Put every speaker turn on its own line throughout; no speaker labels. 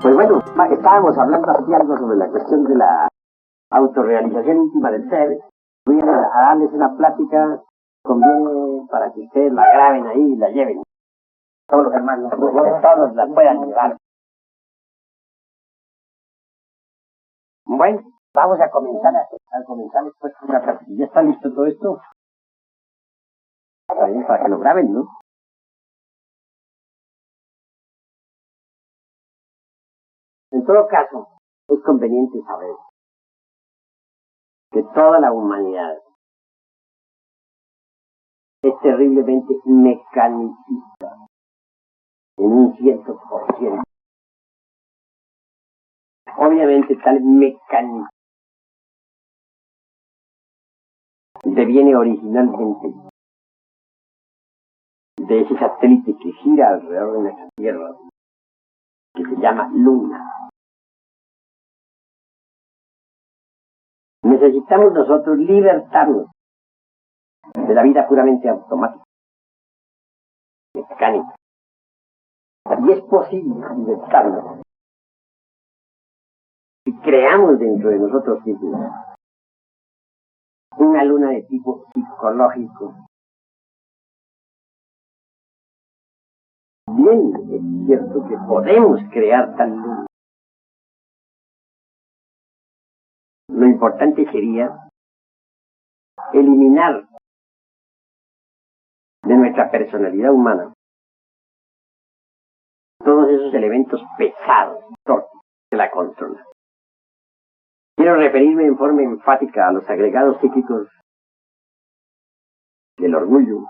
Pues bueno, estábamos hablando aquí algo sobre la cuestión de la autorrealización íntima del ser. Voy a darles una plática, conviene para que ustedes la graben ahí y la lleven. Todos los hermanos, todos la puedan llevar. Bueno, vamos a comenzar después con una plática. ¿Ya está listo todo esto? Está bien, para que lo graben, ¿no? En todo caso, es conveniente saber que toda la humanidad es terriblemente mecanicista en un 100%. Obviamente tal mecanismo deviene originalmente de ese satélite que gira alrededor de nuestra Tierra, que se llama Luna. Necesitamos nosotros libertarnos de la vida puramente automática, mecánica. Y es posible libertarnos si creamos dentro de nosotros mismos una luna de tipo psicológico. Bien, es cierto que podemos crear tal luna. Lo importante sería eliminar de nuestra personalidad humana todos esos elementos pesados, torpes, que la controlan. Quiero referirme en forma enfática a los agregados psíquicos del orgullo,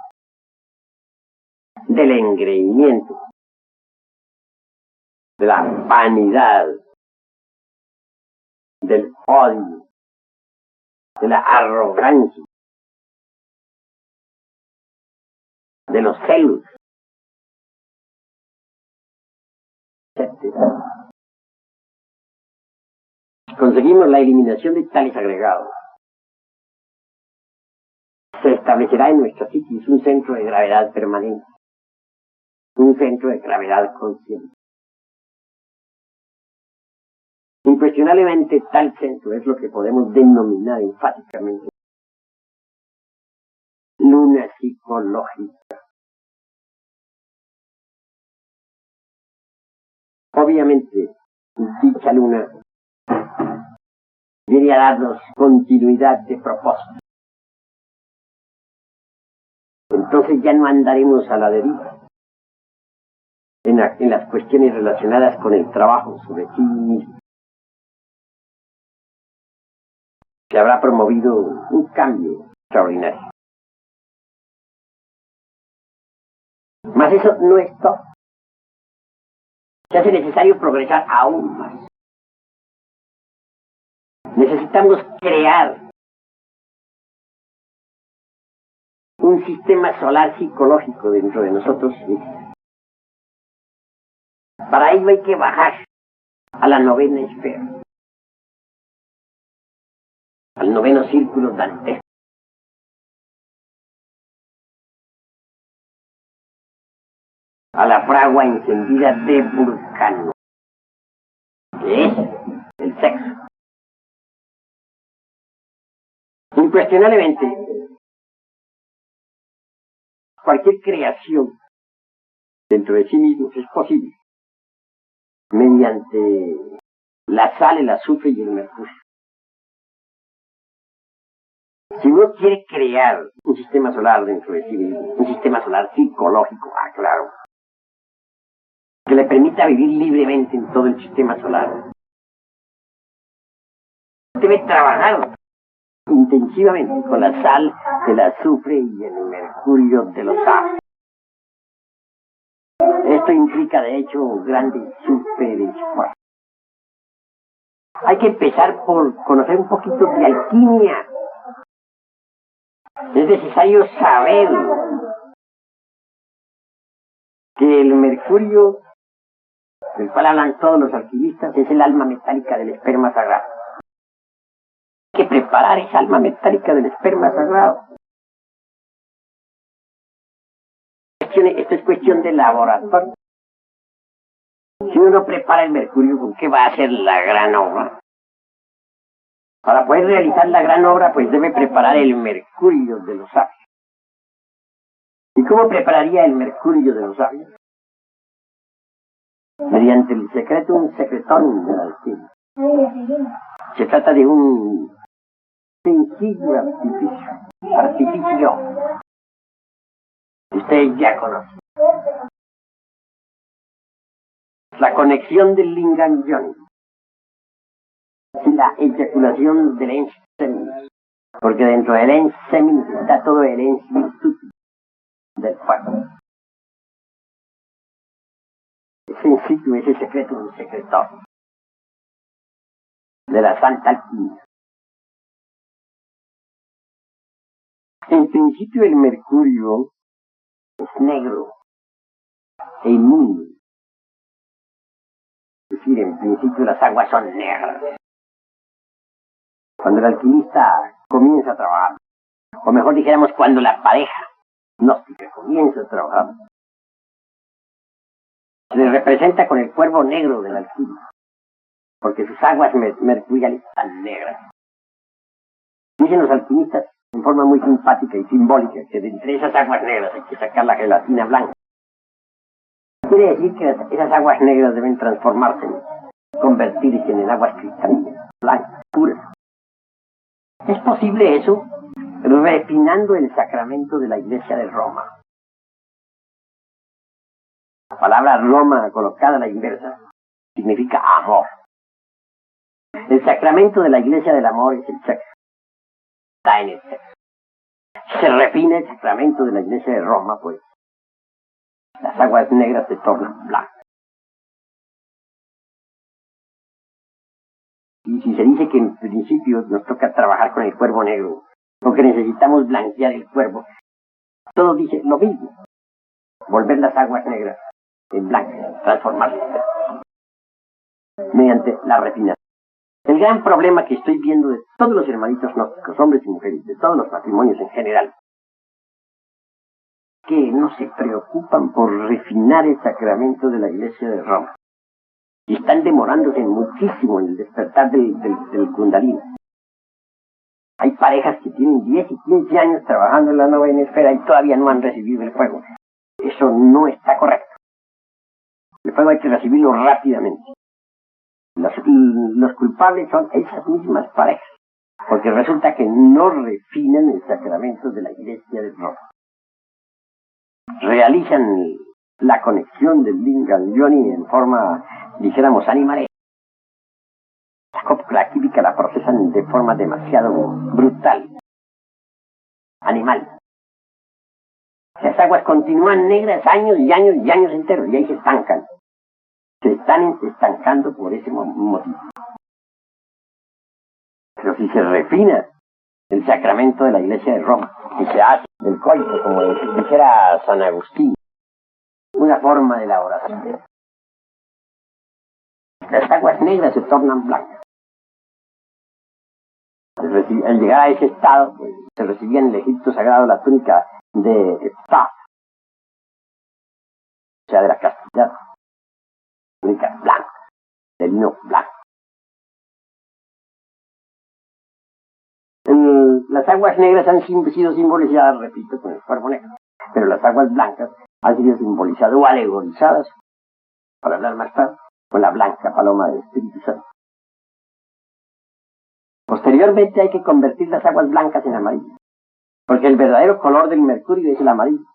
del engreimiento, de la vanidad, del odio, de la arrogancia, de los celos, etc. Conseguimos la eliminación de tales agregados. Se establecerá en nuestra psiquis un centro de gravedad permanente, un centro de gravedad consciente. Incuestionablemente tal centro es lo que podemos denominar enfáticamente luna psicológica. Obviamente, dicha luna viene a darnos continuidad de propósito. Entonces ya no andaremos a la deriva en las cuestiones relacionadas con el trabajo sobre sí mismo. Se habrá promovido un cambio extraordinario. Mas eso no es todo. Se hace necesario progresar aún más. Necesitamos crear un sistema solar psicológico dentro de nosotros mismos. Para ello hay que bajar a la novena esfera, al noveno círculo dantesco. A la fragua encendida de Vulcano, que es el sexo. Incuestionablemente, cualquier creación dentro de sí mismos es posible mediante la sal, el azufre y el mercurio. Si uno quiere crear un sistema solar dentro de sí mismo, un sistema solar psicológico, claro, que le permita vivir libremente en todo el sistema solar, debe trabajar intensivamente con la sal, el azufre y el mercurio de los árboles. Esto implica, de hecho, grandes superesfuerzos. Hay que empezar por conocer un poquito de alquimia. Es necesario saber que el mercurio, del cual hablan todos los alquimistas, es el alma metálica del esperma sagrado. Hay que preparar esa alma metálica del esperma sagrado. Esto es cuestión de laboratorio. Si uno prepara el mercurio, ¿con qué va a hacer la gran obra? Para poder realizar la gran obra, pues debe preparar el mercurio de los sabios. ¿Y cómo prepararía el mercurio de los sabios? Mediante el secreto, un secretón de la alquimia. Se trata de un sencillo artificio que ustedes ya conocen. La conexión del lingam yoni y la eyaculación del ens seminis, porque dentro del ens seminis está todo el ens virtutis del fuego. Ese in situ, ese secreto, un secretor de la santa alquimia. En principio el mercurio es negro e inmundo. Es decir, en principio las aguas son negras. Cuando el alquimista comienza a trabajar, o mejor dijéramos cuando la pareja gnóstica comienza a trabajar, se le representa con el cuervo negro del alquimista, porque sus aguas mercuriales están negras. Dicen los alquimistas en forma muy simpática y simbólica que de entre esas aguas negras hay que sacar la gelatina blanca. Quiere decir que esas aguas negras deben transformarse, convertirse en aguas cristalinas, blancas, puras. ¿Es posible eso? Refinando el sacramento de la Iglesia de Roma. La palabra Roma colocada a la inversa significa amor. El sacramento de la Iglesia del amor es el sexo. Está en el sexo. Se refina el sacramento de la Iglesia de Roma, pues las aguas negras se tornan blancas. Y si se dice que en principio nos toca trabajar con el cuervo negro, porque necesitamos blanquear el cuervo, todo dice lo mismo. Volver las aguas negras en blancas, transformarlas mediante la refinación. El gran problema que estoy viendo de todos los hermanitos gnósticos, hombres y mujeres, de todos los matrimonios en general, que no se preocupan por refinar el sacramento de la Iglesia de Roma. Y están demorándose muchísimo en el despertar del Kundalini. Hay parejas que tienen 10 y 15 años trabajando en la novena esfera y todavía no han recibido el fuego. Eso no está correcto. El fuego hay que recibirlo rápidamente. Los culpables son esas mismas parejas, porque resulta que no refinan el sacramento de la Iglesia de Roma. Realizan la conexión del lingam yoni en forma, dijéramos, animal. La cópula química la procesan de forma demasiado brutal, animal. Las aguas continúan negras años y años y años enteros, y ahí se estancan. Se están estancando por ese motivo. Pero si se refina el sacramento de la Iglesia de Roma, y se hace el coito, como dijera San Agustín, una forma de la oración, las aguas negras se tornan blancas. Al llegar a ese estado, pues, se recibía en el Egipto sagrado la túnica de Ptah, o sea, de la castidad, túnica blanca, de lino blanco. Las aguas negras han sido simbolizadas, repito, con el cuervo negro, pero las aguas blancas han sido simbolizadas o alegorizadas, para hablar más tarde, con la blanca paloma del Espíritu Santo. Posteriormente hay que convertir las aguas blancas en amarillas, porque el verdadero color del mercurio es el amarillo.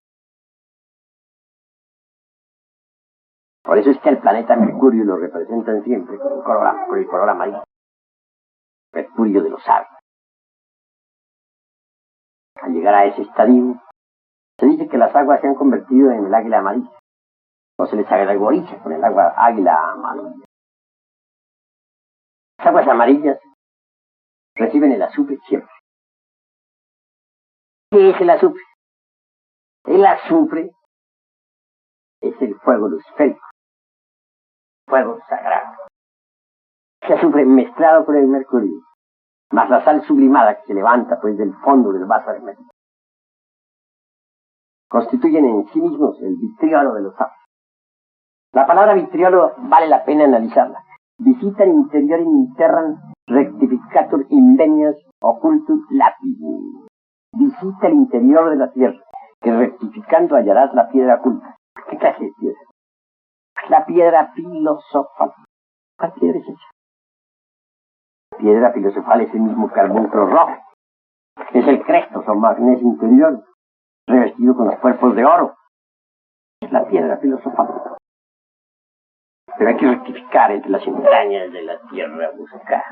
Por eso es que el planeta Mercurio lo representan siempre con el color amarillo. Mercurio de los sabios. Al llegar a ese estadio, se dice que las aguas se han convertido en el águila amarilla, o se les alegoriza con el agua águila amarilla. Las aguas amarillas reciben el azufre siempre. ¿Qué es el azufre? El azufre es el fuego luciférico, fuego sagrado. Ese azufre mezclado con el mercurio, más la sal sublimada que se levanta pues del fondo del vaso hermético, constituyen en sí mismos el vitriolo de los sabios. La palabra vitriolo vale la pena analizarla. Visitan interiorem interram rectificatur invenios occultus lapidum. Visita el interior de la tierra, que rectificando hallarás la piedra oculta. ¿Qué clase de piedra? La piedra filosofal. ¿Cuál piedra es esa? Piedra filosofal es el mismo carbunclo rojo. Es el crestos o magnesio interior, revestido con los cuerpos de oro. Es la piedra filosofal. Pero hay que rectificar entre las entrañas de la tierra, buscar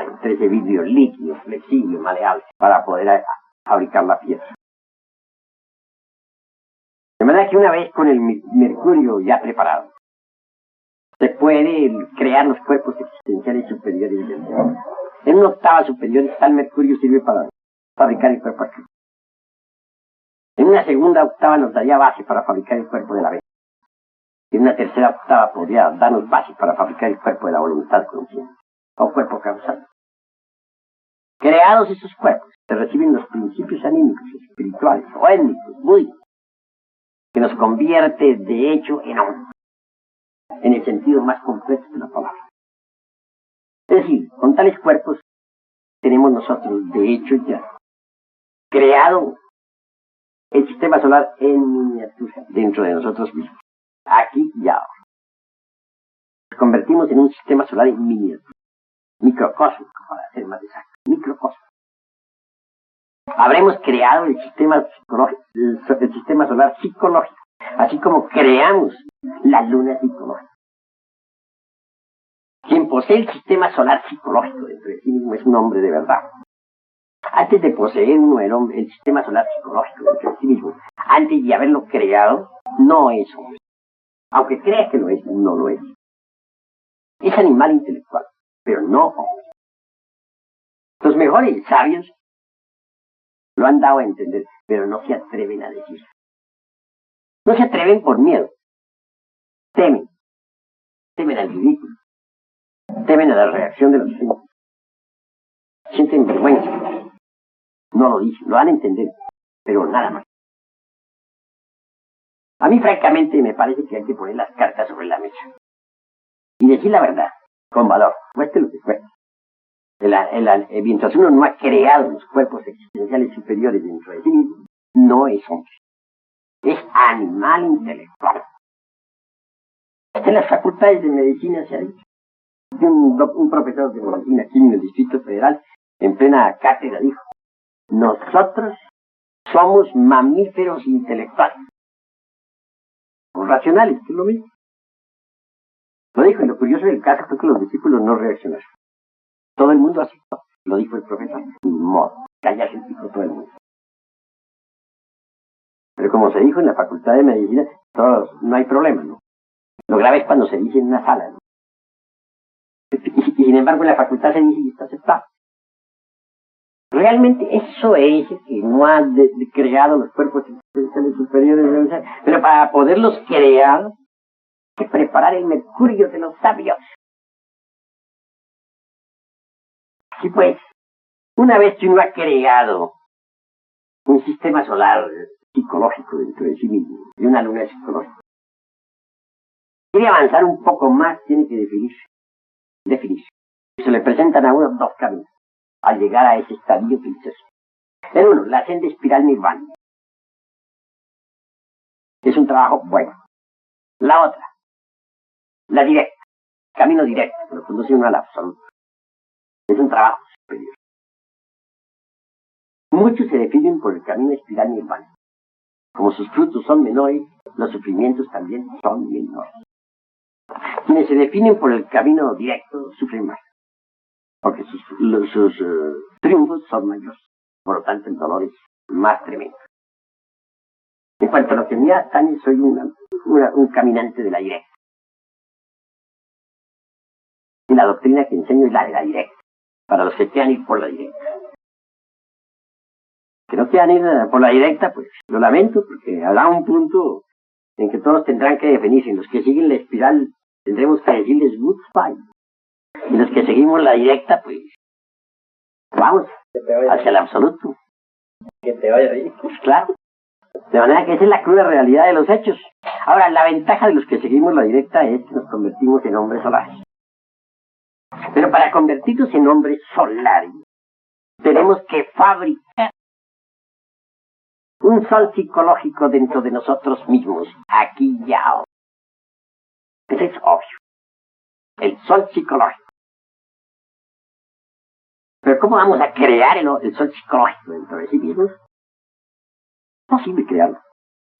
entre ese vidrio líquido, flexible, maleable, para poder fabricar la piedra. De manera que una vez con el mercurio ya preparado, se puede crear los cuerpos existenciales superiores del Dios. En una octava superior está el mercurio, sirve para fabricar el cuerpo astral. En una segunda octava nos daría base para fabricar el cuerpo de la bestia. En una tercera octava podría darnos base para fabricar el cuerpo de la voluntad consciente, o cuerpo causal. Creados esos cuerpos, se reciben los principios anímicos, espirituales, o étnicos, búdicos, que nos convierte de hecho en hombre, en el sentido más completo de la palabra. Es decir, con tales cuerpos tenemos nosotros de hecho ya creado el sistema solar en miniatura dentro de nosotros mismos, aquí y ahora. Nos convertimos en un sistema solar en miniatura, microcósmico, para ser más exacto, microcósmico. Habremos creado el sistema solar psicológico, así como creamos la luna psicológica. Quien posee el sistema solar psicológico dentro de sí mismo es un hombre de verdad. Antes de poseer uno el sistema solar psicológico dentro de sí mismo, antes de haberlo creado, no es hombre. Aunque crea que lo es, no lo es. Es animal intelectual, pero no hombre. Los mejores sabios lo han dado a entender, pero no se atreven a decirlo. No se atreven por miedo. Temen. Temen al ridículo. Temen a la reacción de los demás. Sienten vergüenza. No lo dicen, lo dan a entender, pero nada más. A mí francamente me parece que hay que poner las cartas sobre la mesa. Y decir la verdad, con valor, cueste lo que cueste. Mientras uno no ha creado los cuerpos existenciales superiores dentro de sí mismo, no es hombre. Es animal intelectual. Hasta en las facultades de medicina se ha dicho. Un profesor de medicina aquí en el Distrito Federal, en plena cátedra, dijo: nosotros somos mamíferos intelectuales. O racionales, que es lo mismo. Lo dijo, y lo curioso del caso fue que los discípulos no reaccionaron. Todo el mundo aceptó, lo dijo el profesor. Ni modo, callarse el pico todo el mundo. Pero como se dijo en la Facultad de Medicina, no hay problema, ¿no? Lo grave es cuando se dice en una sala, ¿no? Y sin embargo en la facultad se dice y está aceptado. Realmente eso es que no ha creado los cuerpos existenciales superiores, pero para poderlos crear hay que preparar el mercurio de los sabios. Así pues, una vez que uno ha creado un sistema solar psicológico dentro de sí mismo, y una luna psicológica, quiere avanzar un poco más, tiene que definirse. Se le presentan a uno dos caminos al llegar a ese estadio filosófico. El uno, la senda espiral nirvana. Es un trabajo bueno. La otra, la directa, camino directo, que lo conduce uno al absoluto. Es un trabajo superior. Muchos se definen por el camino espiral nirvana. Como sus frutos son menores, los sufrimientos también son menores. Quienes se definen por el camino directo sufren más, porque sus triunfos son mayores. Por lo tanto, el dolor es más tremendo. En cuanto a lo que me atañe, soy un caminante de la directa. Y la doctrina que enseño es la de la directa, para los que quieran ir por la directa. Que no quieran ir por la directa, pues lo lamento, porque habrá un punto en que todos tendrán que definirse. Los que siguen la espiral tendremos que decirles goodbye. Y los que seguimos la directa, pues vamos hacia el absoluto.
Que te vaya bien.
Pues claro. De manera que esa es la cruda realidad de los hechos. Ahora, la ventaja de los que seguimos la directa es que nos convertimos en hombres solares. Pero para convertirnos en hombres solares, tenemos que fabricar un sol psicológico dentro de nosotros mismos, aquí y ahora. Eso es obvio. El sol psicológico. Pero ¿cómo vamos a crear el sol psicológico dentro de sí mismos? Es posible crearlo.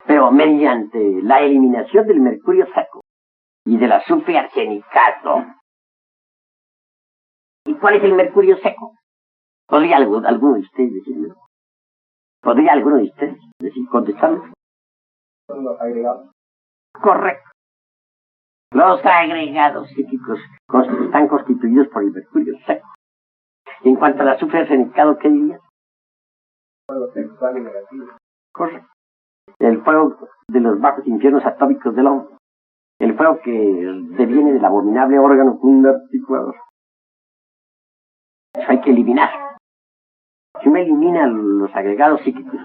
Pero mediante la eliminación del mercurio seco y del azufre arsenicado. ¿Y cuál es el mercurio seco? ¿Podría alguno de ustedes decirlo? ¿Podría alguno de ustedes contestarlo?
Son los agregados.
Correcto. Los agregados psíquicos están constituidos por el mercurio seco. En cuanto al azufre arsenicado, ¿qué dirías?
Fuego sexual y negativo.
Correcto. El fuego de los bajos infiernos atómicos del hombre. El fuego que deviene del abominable órgano articulador. Eso hay que eliminar. Si uno elimina los agregados psíquicos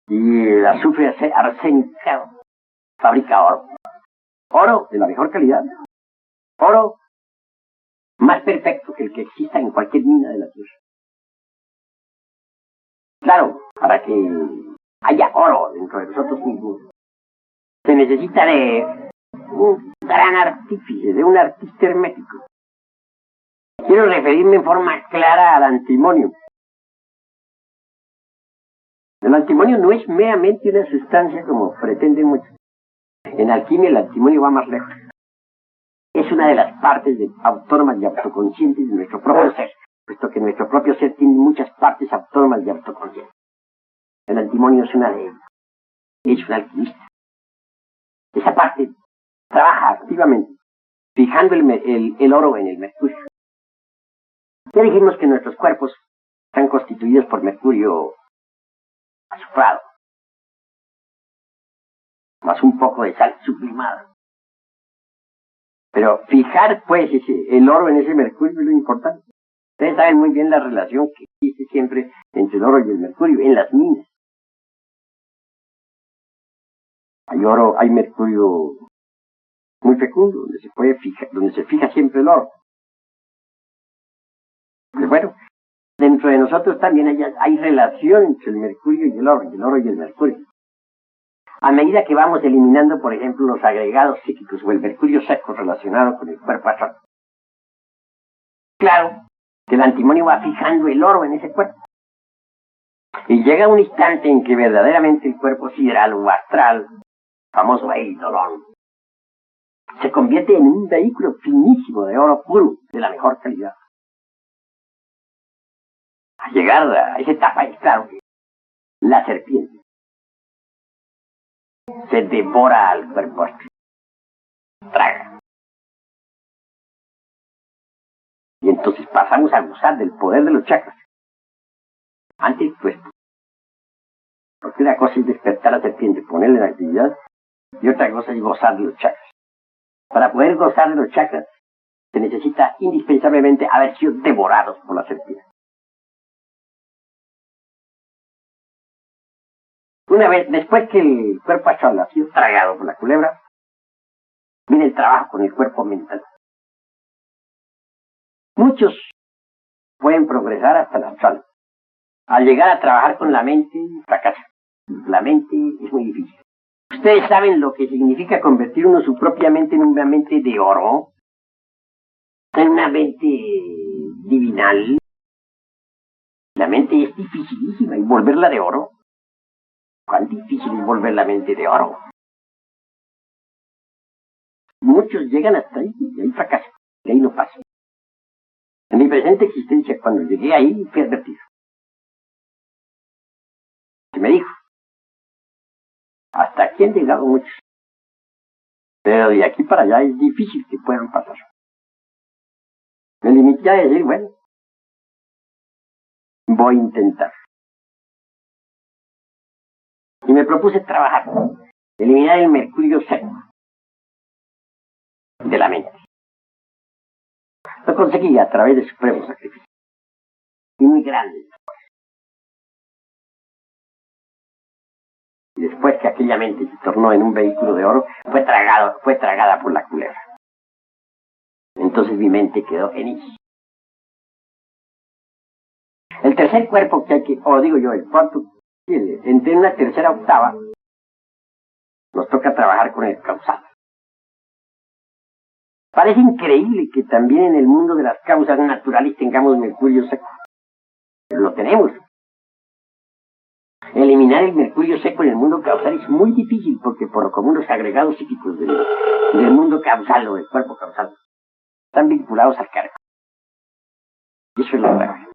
y el azufre arsenicado, fabrica oro. Oro de la mejor calidad. Oro más perfecto que el que exista en cualquier mina de la tierra. Claro, para que haya oro dentro de nosotros mismos, se necesita de un gran artífice, de un artista hermético. Quiero referirme en forma clara al antimonio. El antimonio no es meramente una sustancia como pretenden muchos. En alquimia el antimonio va más lejos. Es una de las partes autónomas y autoconscientes de nuestro propio ser, puesto que nuestro propio ser tiene muchas partes autónomas y autoconscientes. El antimonio es una de ellas. Es un alquimista. Esa parte trabaja activamente, fijando el oro en el mercurio. Ya dijimos que nuestros cuerpos están constituidos por mercurio azufrado, más un poco de sal sublimada. Pero fijar, pues, el oro en ese mercurio es lo importante. Ustedes saben muy bien la relación que existe siempre entre el oro y el mercurio en las minas. Hay oro, hay mercurio muy fecundo, donde se fija siempre el oro. Pero bueno, dentro de nosotros también hay relación entre el mercurio y el oro y el mercurio. A medida que vamos eliminando, por ejemplo, los agregados psíquicos o el mercurio seco relacionado con el cuerpo astral, claro que el antimonio va fijando el oro en ese cuerpo. Y llega un instante en que verdaderamente el cuerpo sideral o astral, famoso eidolon, se convierte en un vehículo finísimo de oro puro, de la mejor calidad. A llegar a esa etapa es claro que la serpiente se devora al cuerpo astral, traga. Y entonces pasamos a gozar del poder de los chakras. Antes, pues, porque una cosa es despertar a la serpiente, ponerle en actividad, y otra cosa es gozar de los chakras. Para poder gozar de los chakras, se necesita indispensablemente haber sido devorados por la serpiente. Una vez, después que el cuerpo astral ha sido tragado por la culebra, viene el trabajo con el cuerpo mental. Muchos pueden progresar hasta el astral. Al llegar a trabajar con la mente, fracasan. La mente es muy difícil. ¿Ustedes saben lo que significa convertir uno su propia mente en una mente de oro? En una mente divinal. La mente es dificilísima y volverla de oro. ¿Cuán difícil es volver la mente de oro? Muchos llegan hasta ahí y ahí fracasan. Y ahí no pasan. En mi presente existencia, cuando llegué ahí, fui advertido. Se me dijo, hasta aquí han llegado muchos. Pero de aquí para allá es difícil que puedan pasar. Me limité a decir, bueno, voy a intentar. Y me propuse trabajar, eliminar el mercurio seco de la mente. Lo conseguí a través de supremos sacrificios. Y muy grandes. Y después que aquella mente se tornó en un vehículo de oro, fue tragada por la culebra. Entonces mi mente quedó en Is. El tercer cuerpo que hay que, o digo yo, el cuarto, entre una tercera octava, nos toca trabajar con el causal. Parece increíble que también en el mundo de las causas naturales tengamos mercurio seco. Pero lo tenemos. Eliminar el mercurio seco en el mundo causal es muy difícil porque por lo común los agregados psíquicos del mundo causal o del cuerpo causal están vinculados al cargo. Y eso es lo grave.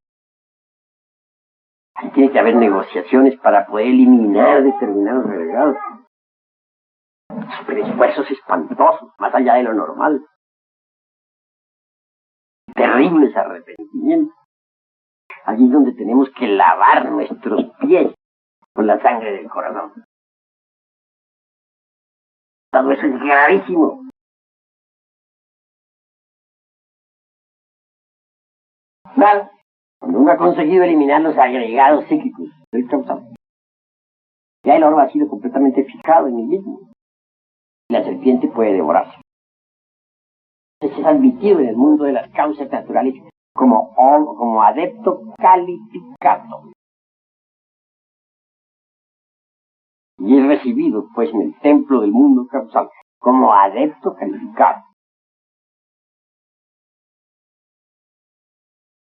Ahí tiene que haber negociaciones para poder eliminar determinados agregados. Superesfuerzos espantosos, más allá de lo normal. Terribles arrepentimientos. Allí es donde tenemos que lavar nuestros pies con la sangre del corazón. Todo eso es gravísimo. Nada. Cuando uno ha conseguido eliminar los agregados psíquicos del causal, ya el oro ha sido completamente fijado en el mismo. Y la serpiente puede devorarse. Es admitido en el mundo de las causas naturales como adepto calificado. Y es recibido, pues, en el templo del mundo causal como adepto calificado.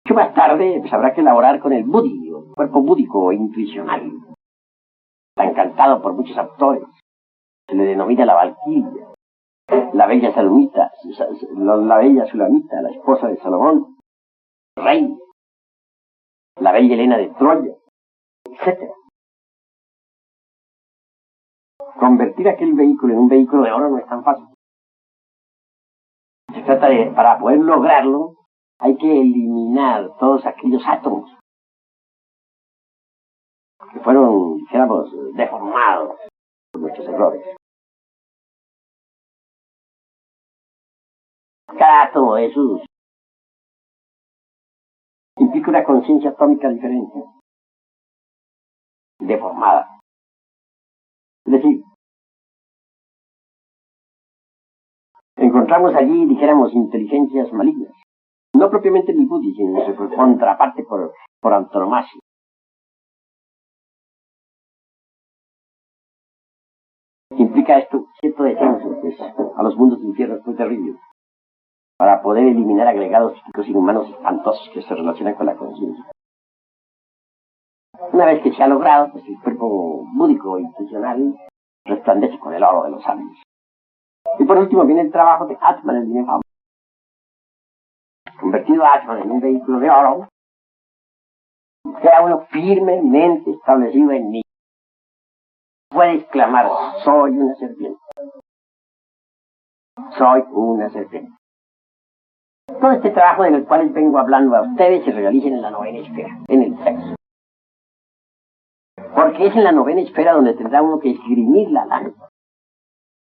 Mucho más tarde, pues, habrá que elaborar con el buddhi, o el cuerpo búdico o intuicional, tan cantado por muchos autores. Se le denomina la Valquiria, la bella Sulamita, la esposa de Salomón, rey, la bella Helena de Troya, etc. Convertir aquel vehículo en un vehículo de oro no es tan fácil. Se trata de, para poder lograrlo, hay que eliminar todos aquellos átomos que fueron, dijéramos, deformados por nuestros errores. Cada átomo de esos implica una conciencia atómica diferente, deformada. Es decir, encontramos allí, dijéramos, inteligencias malignas. No propiamente en el buddhismo, sino en su contraparte por antonomasia. Implica esto cierto descenso, pues, a los mundos infiernos muy terribles, para poder eliminar agregados psíquicos inhumanos espantosos que se relacionan con la conciencia. Una vez que se ha logrado, pues el cuerpo búdico e intencional resplandece con el oro de los sabios. Y por último viene el trabajo de Atman, el Dinefam. Convertido a Atman en un vehículo de oro, queda uno firmemente establecido en mí. Puede exclamar, soy una serpiente. Soy una serpiente. Todo este trabajo del cual vengo hablando a ustedes se realiza en la novena esfera, en el sexo. Porque es en la novena esfera donde tendrá uno que esgrimir la lanza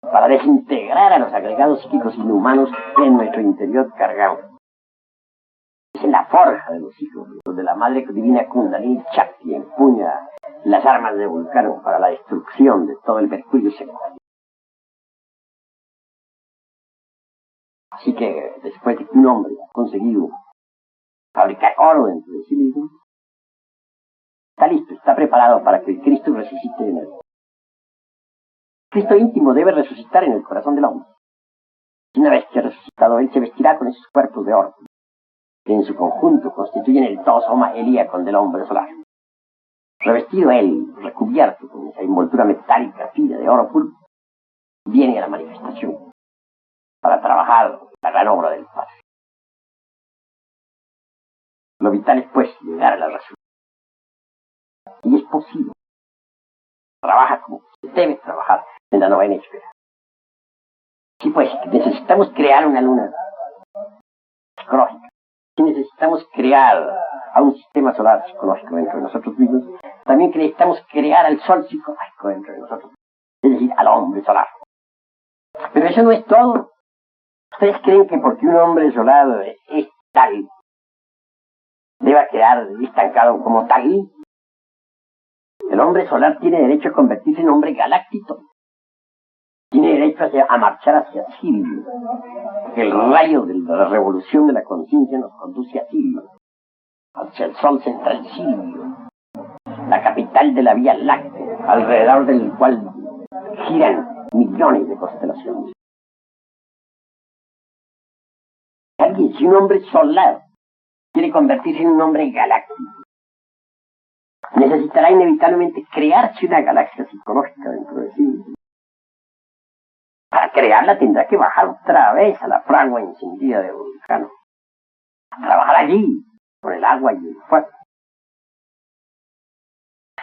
para desintegrar a los agregados psíquicos inhumanos que en nuestro interior cargamos. Es en la forja de los hijos, donde la madre divina Kundalini Shakti empuña las armas de Vulcano para la destrucción de todo el mercurio seco. Así que después de que un hombre ha conseguido fabricar oro dentro de sí mismo, está listo, está preparado para que el Cristo resucite en él. Cristo íntimo debe resucitar en el corazón del hombre. Y una vez que ha resucitado, él se vestirá con esos cuerpos de oro, que en su conjunto constituyen el tosoma helíacon del hombre solar. Revestido él, recubierto con esa envoltura metálica fina de oro puro, viene a la manifestación para trabajar la gran obra del Padre. Lo vital es, pues, llegar a la resurrección. Y es posible. Trabaja como se debe trabajar en la novena esfera. Sí, pues, necesitamos crear una luna psicológica. Si necesitamos crear a un sistema solar psicológico dentro de nosotros mismos, también necesitamos crear al sol psicológico dentro de nosotros, es decir, al hombre solar. Pero eso no es todo. ¿Ustedes creen que porque un hombre solar es tal, deba quedar estancado como tal? El hombre solar tiene derecho a convertirse en hombre galáctico. Tiene derecho a marchar hacia Sirio. El rayo de la revolución de la conciencia nos conduce a Sirio, hacia el sol central Sirio, la capital de la Vía Láctea, alrededor del cual giran millones de constelaciones. Si un hombre solar quiere convertirse en un hombre galáctico, necesitará inevitablemente crearse una galaxia psicológica dentro de sí. Para crearla tendrá que bajar otra vez a la fragua encendida de Vulcano. A trabajar allí, con el agua y el fuego.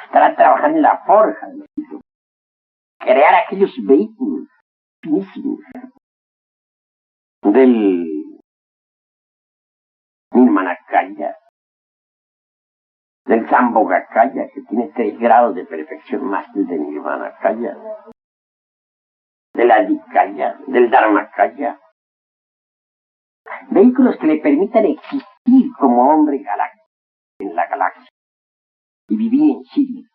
Estará trabajando en la forja del sitio. Crear aquellos vehículos finísimos del Nirmanakaya, del Sambhogakaya, que tiene 3 grados de perfección más que el de Nirmanakaya, del Adhikaya, del Dharmakaya. Vehículos que le permitan existir como hombre galáctico en la galaxia y vivir en Sirio.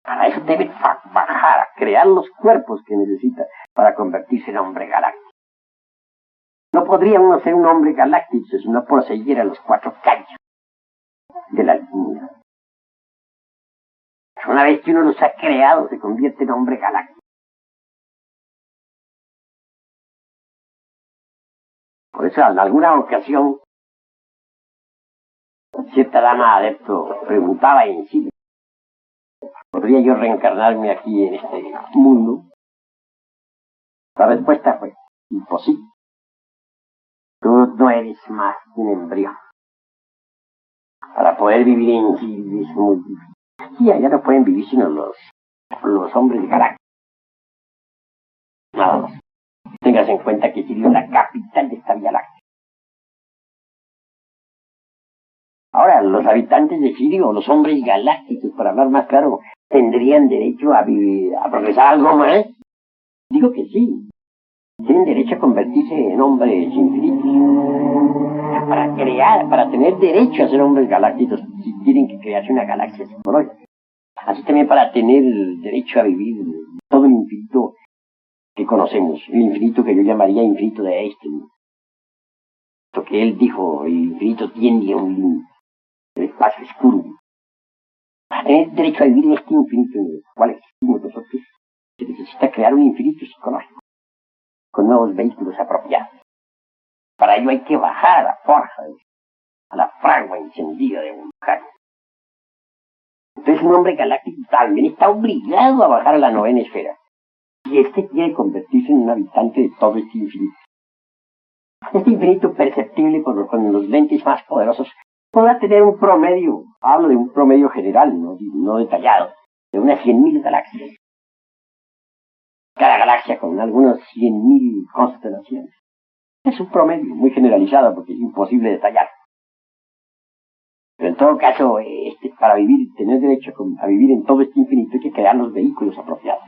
Para eso debe bajar a crear los cuerpos que necesita para convertirse en hombre galáctico. No podría uno ser un hombre galáctico si no poseyera los 4 callos de la alquimia. Una vez que uno los ha creado, se convierte en hombre galáctico. Por eso, en alguna ocasión, cierta dama adepto preguntaba en sí, ¿podría yo reencarnarme aquí en este mundo? La respuesta fue, imposible. Tú no eres más que un embrión. Para poder vivir en sí es muy difícil. Y allá no pueden vivir sino los hombres galácticos. Nada más. Tengas en cuenta que Sirio es la capital de esta Vía Láctea. Ahora, los habitantes de Sirio, los hombres galácticos, para hablar más claro, ¿tendrían derecho a progresar algo más? Digo que sí. Tienen derecho a convertirse en hombres infinitos. Para tener derecho a ser hombres galácticos, tienen que crearse una galaxia psicológica. Así también para tener derecho a vivir todo el infinito que conocemos, el infinito que yo llamaría infinito de Einstein. Lo que él dijo, el infinito tiende a un límite, el espacio es curvo. Para tener derecho a vivir en este infinito en el cual existimos nosotros, se necesita crear un infinito psicológico, con nuevos vehículos apropiados. Para ello hay que bajar a la forja, a la fragua encendida de Vulcano. Entonces un hombre galáctico también está obligado a bajar a la 9ª esfera. Y quiere convertirse en un habitante de todo este infinito. Este infinito perceptible con los lentes más poderosos podrá tener un promedio, hablo de un promedio general, no detallado, de unas 100.000 galaxias. Cada galaxia con algunas 100.000 constelaciones. Es un promedio muy generalizado porque es imposible detallar. Pero en todo caso, para vivir, tener derecho a vivir en todo este infinito hay que crear los vehículos apropiados.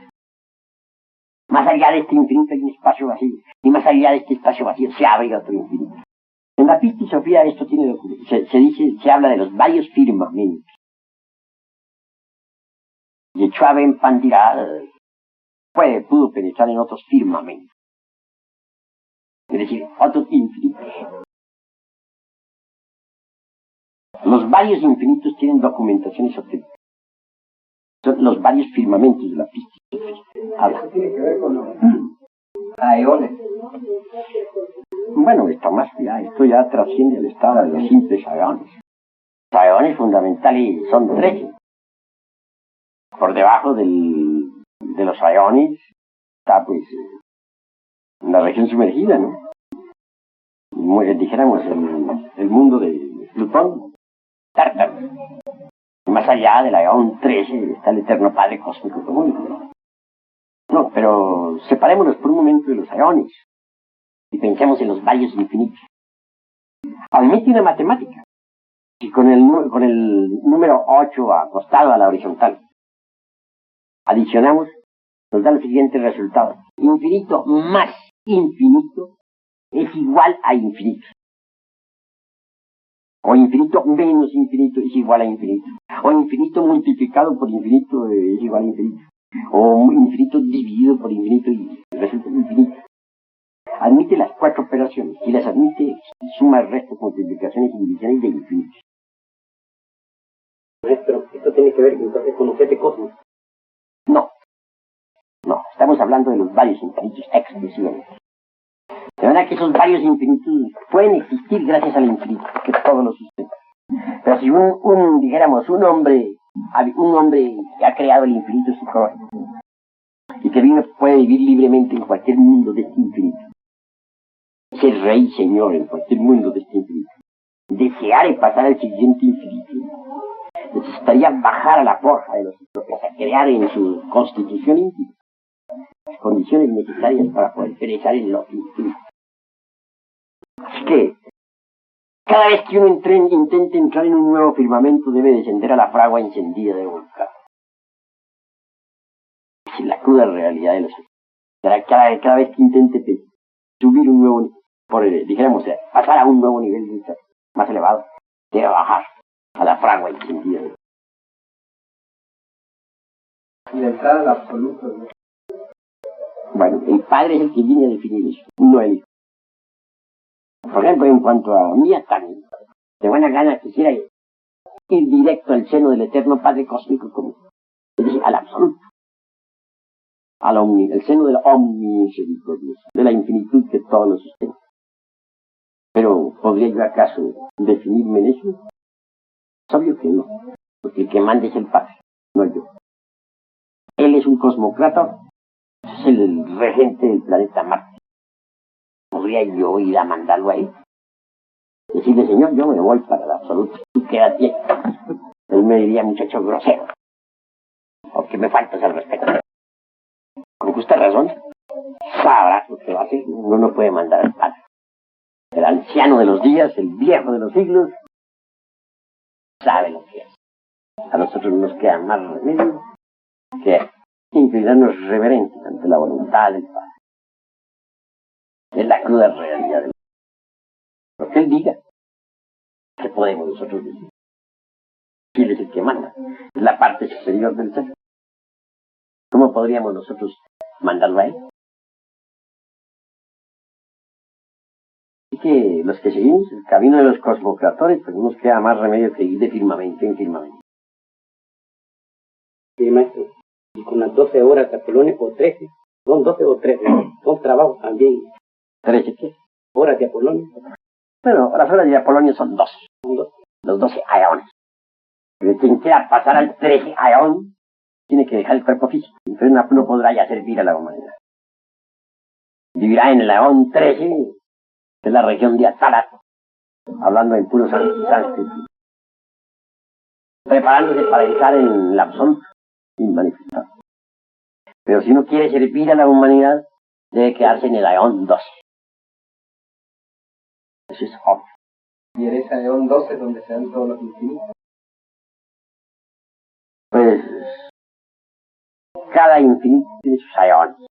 Más allá de este infinito hay un espacio vacío, y más allá de este espacio vacío se abre otro infinito. En la Pistisofía esto tiene se habla de los varios firmamentos. Y Chua-Ben Pandira pudo penetrar en otros firmamentos. Es decir, otros infinitos. Los varios infinitos tienen documentación esotérica. Son los varios firmamentos de la Pistisofía.
Habla. ¿Qué tiene que ver con los aeones?
Bueno, esto ya trasciende el estado de los simples aeones. Los aeones fundamentales son 13. Por debajo de los aeones está pues la región sumergida, ¿no? Dijéramos el mundo de Plutón, Tártaro. Más allá del aeón 13 está el eterno Padre Cósmico Común. No, pero separémonos por un momento de los aeones y pensemos en los valles infinitos. Admite una matemática. Y con el número 8 acostado a la horizontal adicionamos, nos da el siguiente resultado. Infinito más infinito es igual a infinito. O infinito menos infinito es igual a infinito. O infinito multiplicado por infinito es igual a infinito. O infinito dividido por infinito y resulta infinito. Admite las 4 operaciones y las admite sumas, restos, multiplicaciones y divisiones de infinitos. Maestro, ¿esto tiene que ver entonces con los 7 cosmos? No. No, estamos hablando de los varios infinitos exclusivamente. De manera que esos varios infinitos pueden existir gracias al infinito, que todo lo sustenta. Pero si dijéramos, un hombre que ha creado el infinito psicológico y que puede vivir libremente en cualquier mundo de este infinito, ser rey y señor en cualquier mundo de este infinito, desear pasar al siguiente infinito, necesitaría bajar a la forja de los otros, a crear en su constitución íntima las condiciones necesarias para poder perecer en los infinitos. Así que cada vez que uno intente entrar en un nuevo firmamento, debe descender a la fragua encendida del volcán. Es la cruda realidad de los hechos. Cada vez que intente subir un nuevo nivel, dijéramos, pasar a un nuevo nivel más elevado, debe bajar a la fragua encendida del volcán.
Y la entrada al absoluto, ¿no?
Bueno, el padre es el que viene a definir eso, no el hijo. Por ejemplo, en cuanto a mí, también, de buena gana quisiera ir directo al seno del eterno Padre Cósmico común, es decir, al absoluto, el seno de la omnimisericordiosa, de la infinitud que todo lo sustenta. Pero, ¿podría yo acaso definirme en eso? Es obvio que no, porque el que manda es el Padre, no yo. Él es un cosmocrata, es el regente del planeta Marte. ¿Podría yo ir a mandarlo ahí? Decirle, señor, yo me voy para el absoluto, tú quédate. Él me diría, muchacho grosero, o que me faltas al respeto. Con justa razón, sabrás lo que va a hacer. Uno no puede mandar al padre. El anciano de los días, el viejo de los siglos, sabe lo que es. A nosotros nos queda más remedio que inclinarnos reverentes ante la voluntad del Padre. Es la cruda realidad del lo que él diga. ¿Qué podemos nosotros decir? Él es el que manda. Es la parte superior del ser. ¿Cómo podríamos nosotros mandarlo a él? Así que los que seguimos el camino de los cosmocratores, pues no nos queda más remedio que ir de firmamento en firmamento.
Sí, maestro. Y con las 12 horas de Apolonio, o 13, son 12 o 13, son trabajos también.
¿13 qué?
Horas de Apolonio.
Bueno, las horas de Apolonio son 12. Los 12 aeones. Pero quien quiera pasar al 13 aeón, tiene que dejar el cuerpo físico. Entonces no podrá ya servir a la humanidad. Vivirá en el aeón 13, que es la región de Atara, hablando en puro sánscrito, preparándose para entrar en el absoluto inmanifestado. Pero si uno quiere servir a la humanidad, debe quedarse en el aeón 12. Eso es obvio.
Y en ese aeón 12 donde se dan todos los infinitos.
Pues cada infinito tiene sus aeones.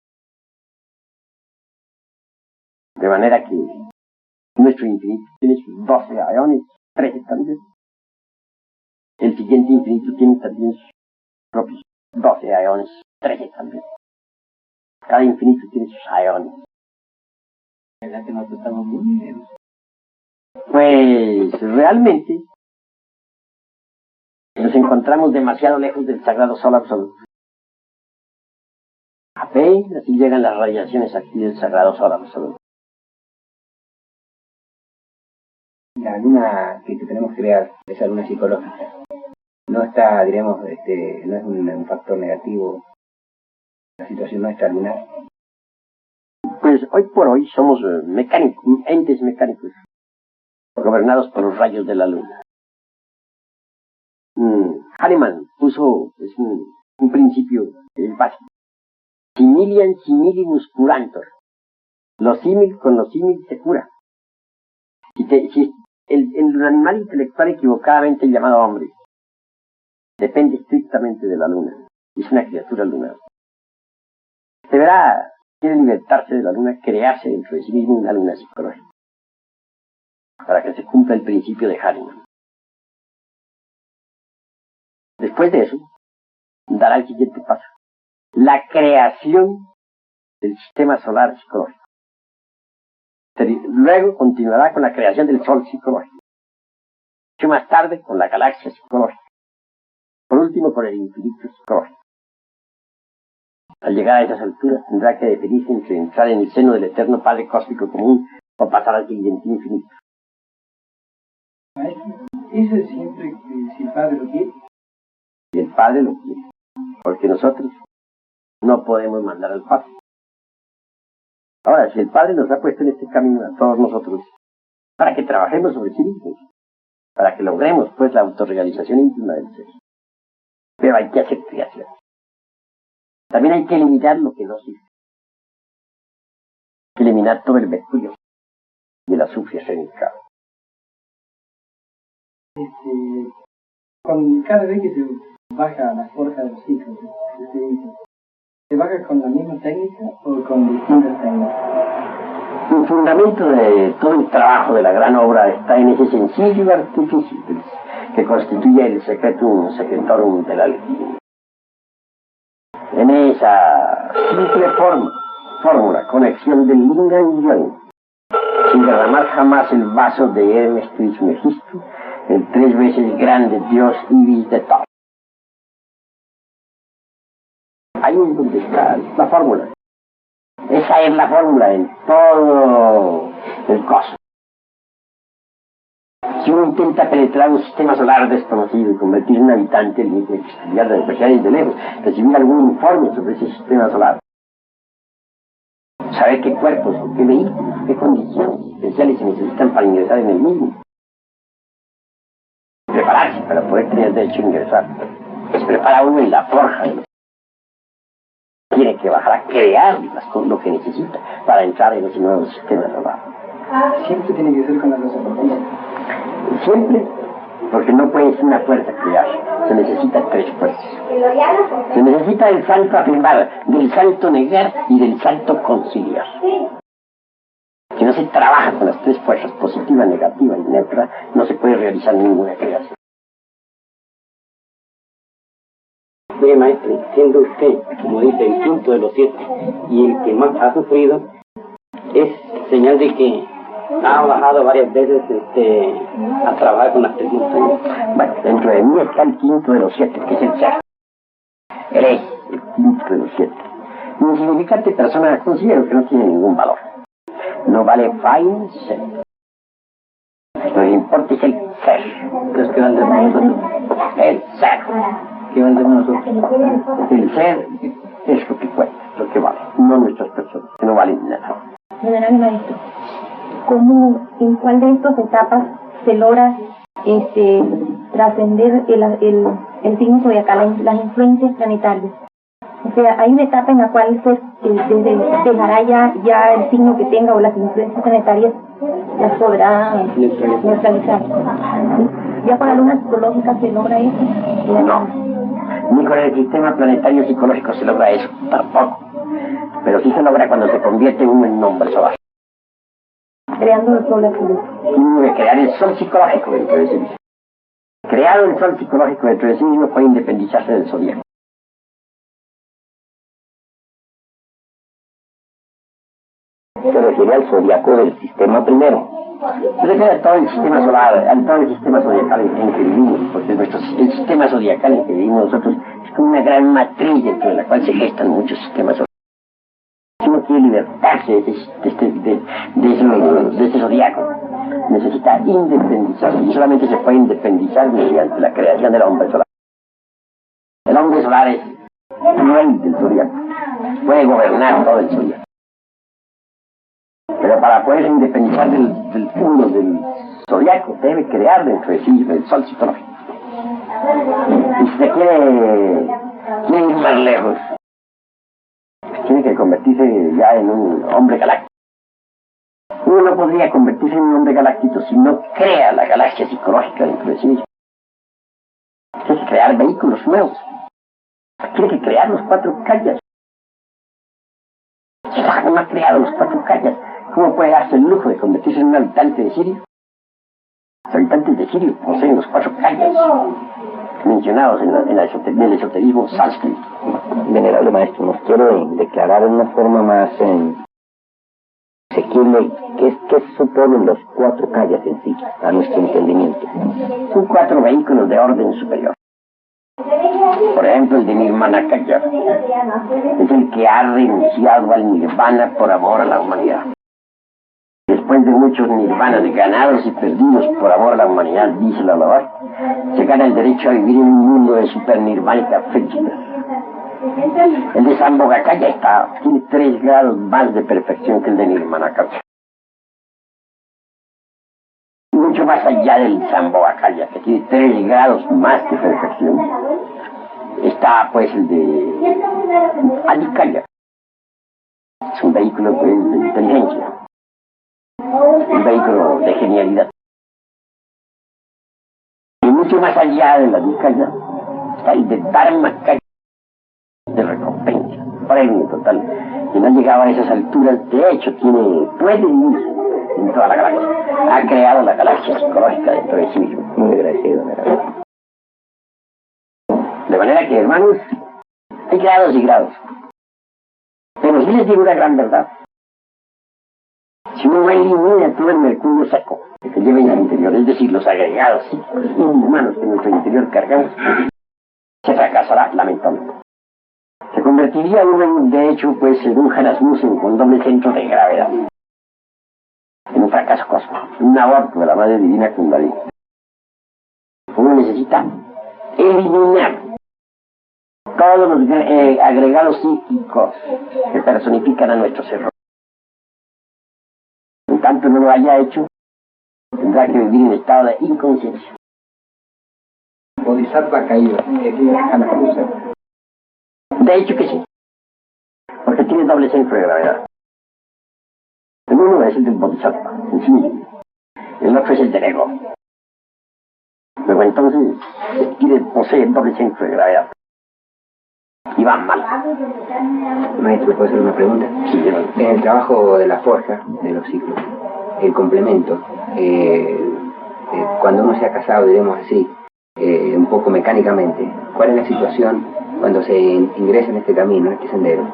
De manera que nuestro infinito tiene sus 12 aeones, 13 también. El siguiente infinito tiene también sus propios 12 aeones, 13 también. Cada infinito tiene sus aeones.
¿Verdad que nosotros estamos muy lejos?
Pues realmente nos encontramos demasiado lejos del sagrado sol absoluto. Apenas así llegan las radiaciones aquí del sagrado sol absoluto.
La luna que tenemos que crear, esa luna psicológica, no está, diremos, no es un factor negativo la situación nuestra lunar.
Pues hoy por hoy somos entes mecánicos, gobernados por los rayos de la luna. Hahnemann puso un principio básico. Similian similibus curantor. Lo símil con lo símil se cura. Si el animal intelectual equivocadamente llamado hombre depende estrictamente de la luna. Es una criatura lunar. Quiere libertarse de la luna, crearse dentro de sí mismo una luna psicológica. para que se cumpla el principio de Hahnemann. Después de eso, dará el siguiente paso: la creación del sistema solar psicológico. Luego continuará con la creación del Sol psicológico. Mucho más tarde con la galaxia psicológica. Por último, con el infinito psicológico. Al llegar a esas alturas tendrá que definirse entre entrar en el seno del eterno Padre Cósmico Común o pasar al siguiente infinito.
Eso es siempre que si el Padre lo quiere.
Y el Padre lo quiere, porque nosotros no podemos mandar al Padre. Ahora, si el Padre nos ha puesto en este camino a todos nosotros, para que trabajemos sobre sí mismos, para que logremos pues la autorrealización íntima del ser. Pero hay que hacer creación. También hay que eliminar lo que no sirve. Hay que eliminar todo el mercurio y el azufre escénico.
Cada vez que se baja la forja de los ciclos, ¿se baja con la misma técnica o con distintas técnicas?
El fundamento de todo el trabajo de la gran obra está en ese sencillo artificio que constituye el secretum secretorum de la alquimia. En esa simple fórmula, conexión del Linga y Yang, sin derramar jamás el vaso de Hermes Trismegisto, el 3 veces grande dios Ibis de Thoth. Ahí es donde está la fórmula. Esa es la fórmula en todo el cosmos. Si uno intenta penetrar un sistema solar desconocido y convertirse en un habitante, el mismo que estudiar desde lejos, recibir algún informe sobre ese sistema solar, saber qué cuerpos, qué vehículos, qué condiciones especiales se necesitan para ingresar en el mismo, prepararse para poder tener derecho a ingresar. Se prepara uno en la forja de los... Tiene que bajar a crear lo que necesita para entrar en ese nuevo sistema solar.
Siempre tiene que ser con la cosa partida.
Siempre, porque no puede ser una fuerza crear. Se necesita 3 fuerzas. Se necesita el salto afirmar, del salto negar y del salto conciliar. Si no se trabaja con las 3 fuerzas, positiva, negativa y neutra, no se puede realizar ninguna creación.
Mire, maestro, siendo usted, como dice, el quinto de los 7 y el que más ha sufrido, es señal de que ha bajado varias veces a trabajar con las 3 montañas.
Bueno, dentro de mí está el quinto de los 7, que es el ser. Él es el quinto de los 7. Mi insignificante persona considero que no tiene ningún valor. No vale fine ser. Lo que importa es el ser.
Los que van de nosotros.
El ser.
¿Qué van de nosotros?
El ser es lo que cuenta, lo que vale, no nuestras personas, que no valen nada.
Venerable maestro, ¿cómo, en cuál de estas etapas se logra trascender el signo zodiacal, las influencias planetarias? O sea, hay una etapa en la cual dejará ya el signo que tenga o las influencias planetarias las podrá neutralizar. ¿Sí? Ya con la luna psicológica se logra eso.
No. Ni con el sistema planetario psicológico se logra eso, tampoco. Pero sí se logra cuando se convierte en un nombre solar.
Creando el sol azul.
Tiene que crear el sol psicológico dentro de sí mismo. Creado el sol psicológico dentro de sí mismo puede independizarse del zodiaco. Se refiere al zodiaco del sistema primero. Se refiere a todo el sistema solar, a todo el sistema zodiacal en que vivimos, porque el sistema zodiacal en que vivimos nosotros es como una gran matriz dentro de la cual se gestan muchos sistemas solares. Si uno quiere libertarse de ese zodiaco, necesita independizarse, y solamente se puede independizar mediante la creación del hombre solar. El hombre solar es rey del zodiaco, puede gobernar todo el zodiaco. Pero para poder independizar del mundo del zodiaco, debe crear dentro de sí el sol psicológico. Y si se quiere ir más lejos, tiene que convertirse ya en un hombre galáctico. Uno no podría convertirse en un hombre galáctico si no crea la galaxia psicológica dentro de sí mismo. Tiene que crear vehículos nuevos. Tiene que crear los 4 callas. Si no ha creado los 4 callas, ¿cómo puede darse el lujo de convertirse en un habitante de Sirio? Los habitantes de Sirio poseen los 4 kayas mencionados en el esoterismo sánscrito.
Venerable maestro, nos quiero declarar de una forma más asequible qué suponen los 4 kayas en sí, a nuestro entendimiento.
Son 4 vehículos de orden superior. Por ejemplo, el de Nirmanakaya es el que ha renunciado al nirvana por amor a la humanidad. Después de muchos nirvanas ganados y perdidos por amor a la humanidad, dice la Lavad, se gana el derecho a vivir en un mundo de supernirvánica felicidad. El de Sambhogakaya tiene 3 grados más de perfección que el de Nirmanakaya. Mucho más allá del Sambhogakaya, que tiene 3 grados más de perfección, está pues el de Adhikaya. Es un vehículo pues, de inteligencia, un vehículo de genialidad. Y mucho más allá de la Adhikaya está el de Dharmakaya, de recompensa, premio total. Quien ha llegado a esas alturas, de hecho, puede vivir en toda la galaxia. Ha creado la galaxia psicológica dentro de sí mismo.
Muy agradecido, venerable.
De manera que, hermanos, hay grados y grados. Pero sí les digo una gran verdad. Si uno elimina todo el mercurio seco que se lleva en el interior, es decir, los agregados inhumanos que en nuestro interior cargamos, se fracasará lamentablemente. Se convertiría uno, de hecho, pues, en un Hanasmussen con doble centro de gravedad. En un fracaso cósmico, un aborto de la Madre Divina Kundalini. Uno necesita eliminar todos los agregados psíquicos que personifican a nuestros errores. En tanto no lo haya hecho, tendrá que vivir en estado de inconsciencia.
Bodhisattva caído, es Hanasmussen.
De hecho que sí, porque tiene doble centro de gravedad. El uno es el del Bodhisattva, en sí mismo. El otro es el del ego. Luego entonces posee el doble centro de gravedad. Y va mal.
Maestro, ¿puedo hacer una pregunta?
Sí,
en el trabajo de la forja, de los ciclos, el complemento, cuando uno se ha casado, diremos así, un poco mecánicamente, ¿cuál es la situación cuando se ingresa en este camino, en este sendero,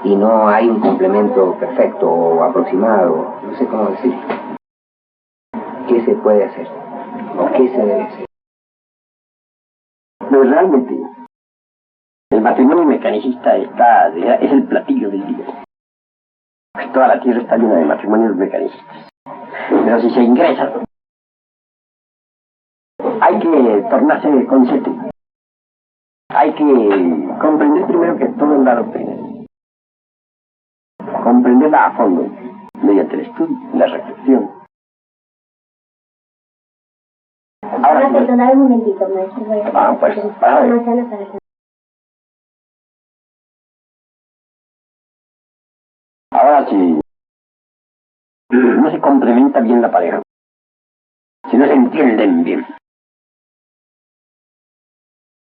y no hay un complemento perfecto o aproximado, no sé cómo decir? ¿Qué se puede hacer? ¿O qué se debe hacer?
Pero realmente, el matrimonio mecanicista es el platillo del día. Pues toda la tierra está llena de matrimonios mecanicistas. Pero si se ingresa, hay que tornarse consciente. Hay que comprender primero que todo es la doctrina. Comprenderla a fondo, mediante el estudio y la reflexión. Ahora,
perdonar un momentito, maestro.
Pues, para ver. Ahora, si no se complementa bien la pareja, si no se entienden bien,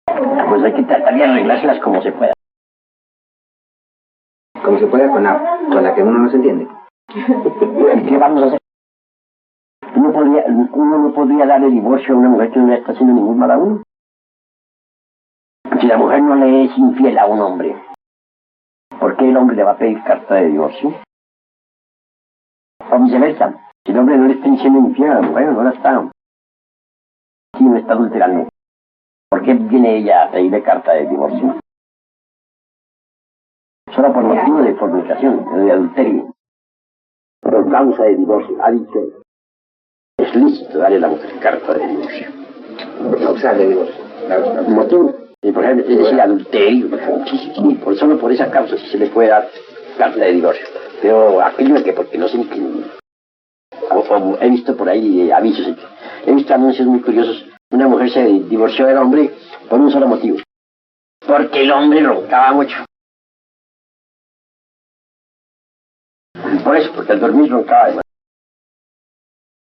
pues hay que tratar de arreglárselas como se pueda.
Como se puede con la que uno no se entiende.
¿Qué vamos a hacer? Uno no podría darle divorcio a una mujer que no le está haciendo ningún mal a uno. Si la mujer no le es infiel a un hombre, ¿por qué el hombre le va a pedir carta de divorcio? O viceversa, si el hombre no le está siendo infiel a la mujer, no la está. Si no está adulterando, ¿por qué viene ella a pedirle carta de divorcio? Solo por motivo de fornicación, de adulterio. Por causa de divorcio, ha dicho, es lícito darle a la mujer carta de divorcio.
Por causa de divorcio.
Motivo, y por ejemplo, es decir, adulterio, solo por esa causa sí se le puede dar carta de divorcio. Pero aquello es que porque no se entiende. He visto por ahí avisos, he visto anuncios muy curiosos. Una mujer se divorció del hombre por un solo motivo. Porque el hombre roncaba mucho. Por eso, porque al dormir roncaba demasiado.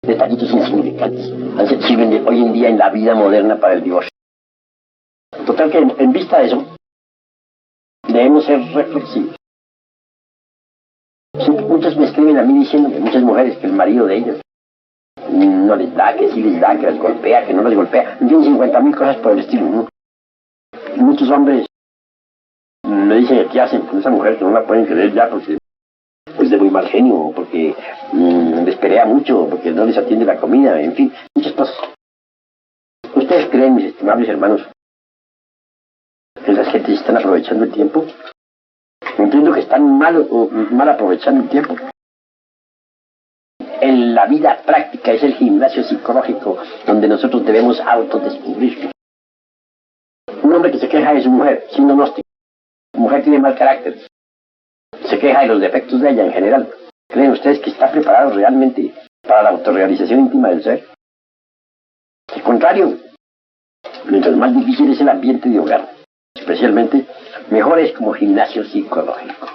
Detallitos insignificantes sirven hoy en día en la vida moderna para el divorcio. Total que en vista de eso, debemos ser reflexivos. Sí, muchos me escriben a mí diciéndome, muchas mujeres, que el marido de ellas no les da, que sí les da, que les golpea, que no les golpea. En fin, 50.000 cosas por el estilo, ¿no? Y muchos hombres me dicen qué hacen con esa mujer que no la pueden querer ya porque es de muy mal genio, porque les pelea mucho, porque no les atiende la comida, en fin, muchas cosas. ¿Ustedes creen, mis estimables hermanos, que esas gentes están aprovechando el tiempo? Entiendo que están mal aprovechando el tiempo. En la vida práctica es el gimnasio psicológico donde nosotros debemos autodescubrirnos. Un hombre que se queja de su mujer, siendo gnóstico, su mujer tiene mal carácter, se queja de los defectos de ella en general. ¿Creen ustedes que está preparado realmente para la autorrealización íntima del ser? Al contrario, mientras más difícil es el ambiente de hogar, especialmente, mejor es como gimnasio psicológico.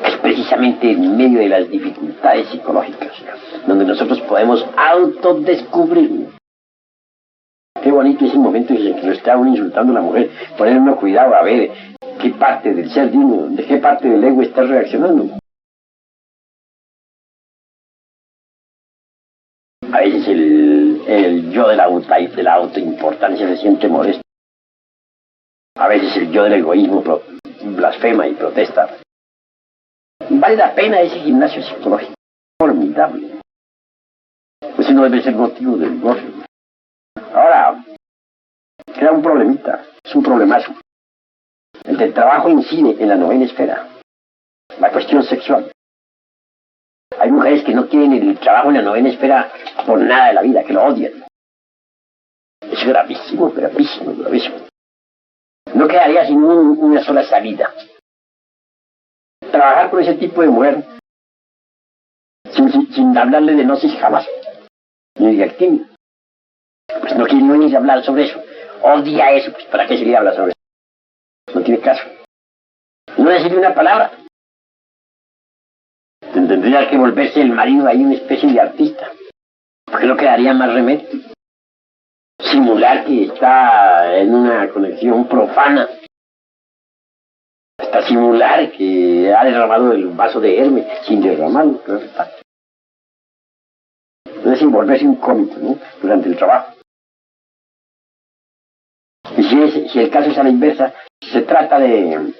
Es precisamente en medio de las dificultades psicológicas donde nosotros podemos autodescubrirnos. Qué bonito es el momento en el que lo está uno insultando a la mujer, poner uno cuidado a ver qué parte del ser de uno, de qué parte del ego está reaccionando. A veces el yo de la autoimportancia se siente molesto. A veces el yo del egoísmo blasfema y protesta. Vale la pena ese gimnasio psicológico. Formidable. Pues no debe ser motivo de negocio. Ahora, queda un problemita. Es un problemazo. El del trabajo incide en la novena esfera. La cuestión sexual. Hay mujeres que no quieren el trabajo en la novena esfera por nada de la vida, que lo odian. Es gravísimo, gravísimo, gravísimo. No quedaría sin una sola salida. Trabajar con ese tipo de mujer sin hablarle de gnosis jamás. Ni de activismo. Pues no quiere ni hablar sobre eso. Odia eso, pues ¿para qué se le habla sobre eso? No tiene caso. No decirle una palabra. Tendría que volverse el marido ahí una especie de artista. Porque no quedaría más remedio. Simular que está en una conexión profana. Hasta simular que ha derramado el vaso de Hermes sin derramarlo. No es volverse un cómico, ¿no? Durante el trabajo. Y si el caso es a la inversa, se trata de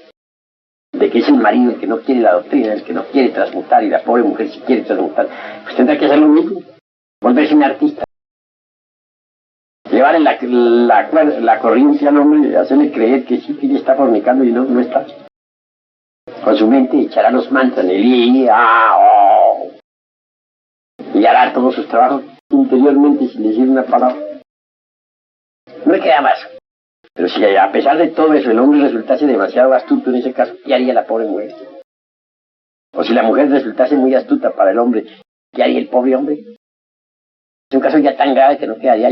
que es el marido el que no quiere la doctrina, el que no quiere transmutar, y la pobre mujer si quiere transmutar, pues tendrá que hacer lo mismo, volverse un artista. Llevar la corriente al hombre, hacerle creer que sí, que ella está fornicando y no está. Con su mente echará los mantras, y hará todos sus trabajos interiormente sin decir una palabra. No le queda más. Pero si a pesar de todo eso el hombre resultase demasiado astuto en ese caso, ¿qué haría la pobre mujer? O si la mujer resultase muy astuta para el hombre, ¿qué haría el pobre hombre? Es un caso ya tan grave que no quedaría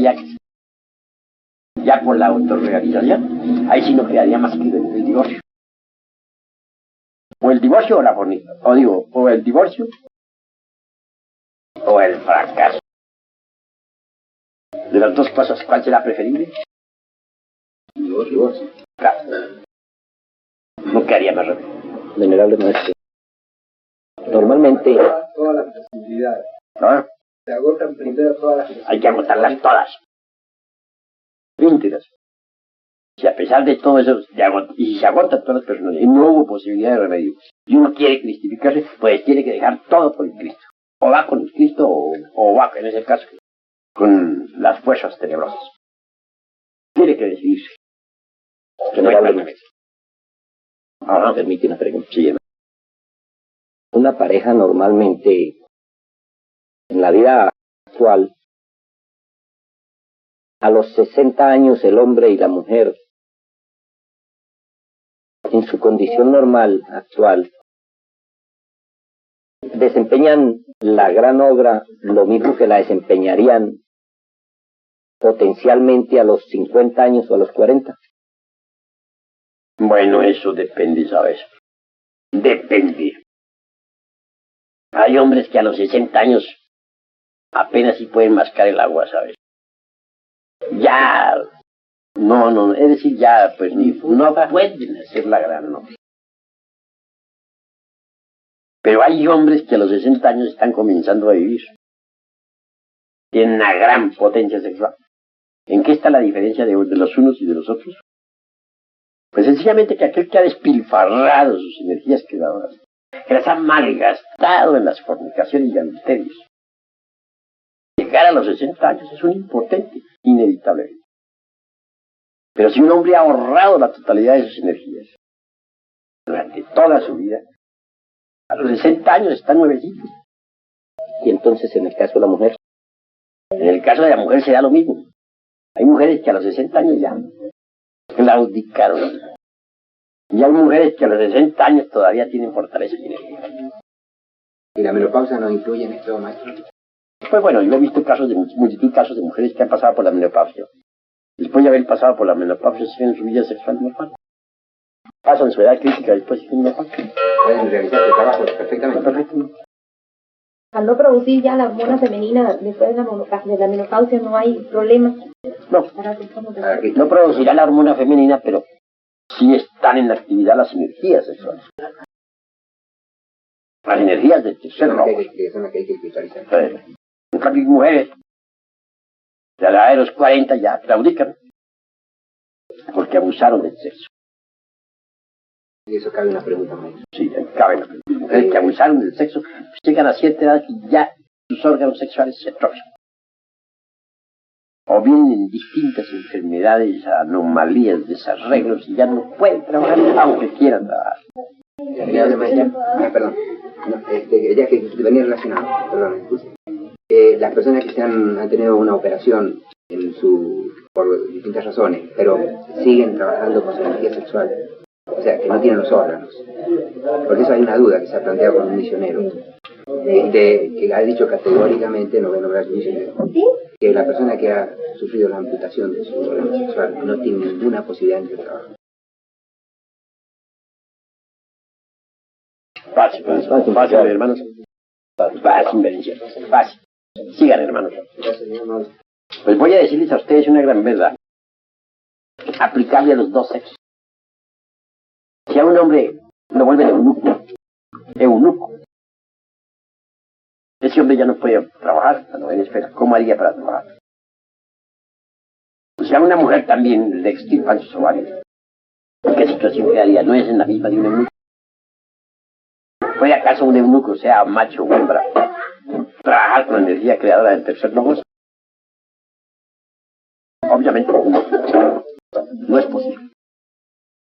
ya por la autorrealización. Ahí sí no quedaría más que el divorcio. O el divorcio o la fornicación. O el divorcio o el fracaso. De las dos cosas, ¿cuál será preferible? Divorcio. Claro. No quedaría más remedio.
Venerable maestro. Normalmente...
Todas las posibilidades.
¿No?
Se agotan primero todas las posibilidades.
Hay que agotarlas todas. Íntegras. Si a pesar de todo eso, y si se agotan todas las personas, y no hubo posibilidad de remedio, y uno quiere cristificarse, pues tiene que dejar todo por el Cristo. O va con el Cristo, o va, en ese caso, con las fuerzas tenebrosas. Tiene que decidirse. Que no hay más remedio.
Ahora permite una pregunta.
Sí,
Una pareja normalmente, en la vida actual, a los 60 años el hombre y la mujer, en su condición normal actual, desempeñan la gran obra lo mismo que la desempeñarían potencialmente a los 50 años o a los 40.
Bueno, eso depende, ¿sabes? Depende. Hay hombres que a los 60 años apenas sí pueden mascar el agua, ¿sabes? Ya, no, es decir, ya, pues, no pueden hacer la gran obra. Pero hay hombres que a los 60 años están comenzando a vivir. tienen una gran potencia sexual. ¿En qué está la diferencia de los unos y de los otros? Pues sencillamente que aquel que ha despilfarrado sus energías creadoras, que las ha malgastado en las fornicaciones y adulterios, llegar a los 60 años es un impotente, inevitablemente. Pero si un hombre ha ahorrado la totalidad de sus energías durante toda su vida, a los 60 años está nuevecito.
Y entonces, en el caso de la mujer,
En el caso de la mujer se da lo mismo. Hay mujeres que a los 60 años ya claudicaron. Y hay mujeres que a los 60 años todavía tienen fortaleza y energía.
¿Y la menopausia no influye en esto, maestro?
Pues bueno, yo he visto casos de multitud de casos de mujeres que han pasado por la menopausia. Después de haber pasado por la menopausia, siguen su vida sexual normal. Pasan su edad crítica, después siguen normal.
Pueden realizar su trabajo perfectamente.
Perfectamente.
Al no producir ya la hormona femenina después de la menopausia no hay problema.
No, no producirá la hormona femenina, pero sí están en la actividad las energías sexuales. Las energías del tercer
Son
rojo.
las que hay que cristalizar.
En cambio, mujeres de la edad de los 40 ya claudican porque abusaron del sexo.
Y eso cabe una pregunta, maestro.
Sí, cabe la pregunta. Mujeres que abusaron del sexo pues llegan a cierta edad y ya sus órganos sexuales se atrofian. O vienen distintas enfermedades, anomalías, desarreglos y ya no pueden trabajar aunque quieran trabajar.
Perdón. No, ya que venía relacionado, perdón, excuse. Las personas que han tenido una operación por distintas razones, pero siguen trabajando con su energía sexual, o sea, que no tienen los órganos. Porque eso hay una duda que se ha planteado con un misionero, que ha dicho categóricamente, no voy a nombrar su misionero, que la persona que ha sufrido la amputación de su órgano sexual no tiene ninguna posibilidad de trabajo.
Fácil, hermanos. Fácil, bendiciones. Fácil. Sigan, hermanos. Pues voy a decirles a ustedes una gran verdad, aplicable a los dos sexos. Si a un hombre lo vuelven eunuco, ese hombre ya no puede trabajar, no en espera. ¿Cómo haría para trabajar? Si a una mujer también le extirpan sus ovarios, ¿en qué situación quedaría? ¿No es en la misma de un eunuco? ¿Puede acaso un eunuco, sea macho o hembra, trabajar con la energía creadora del tercer logos? Obviamente no es posible.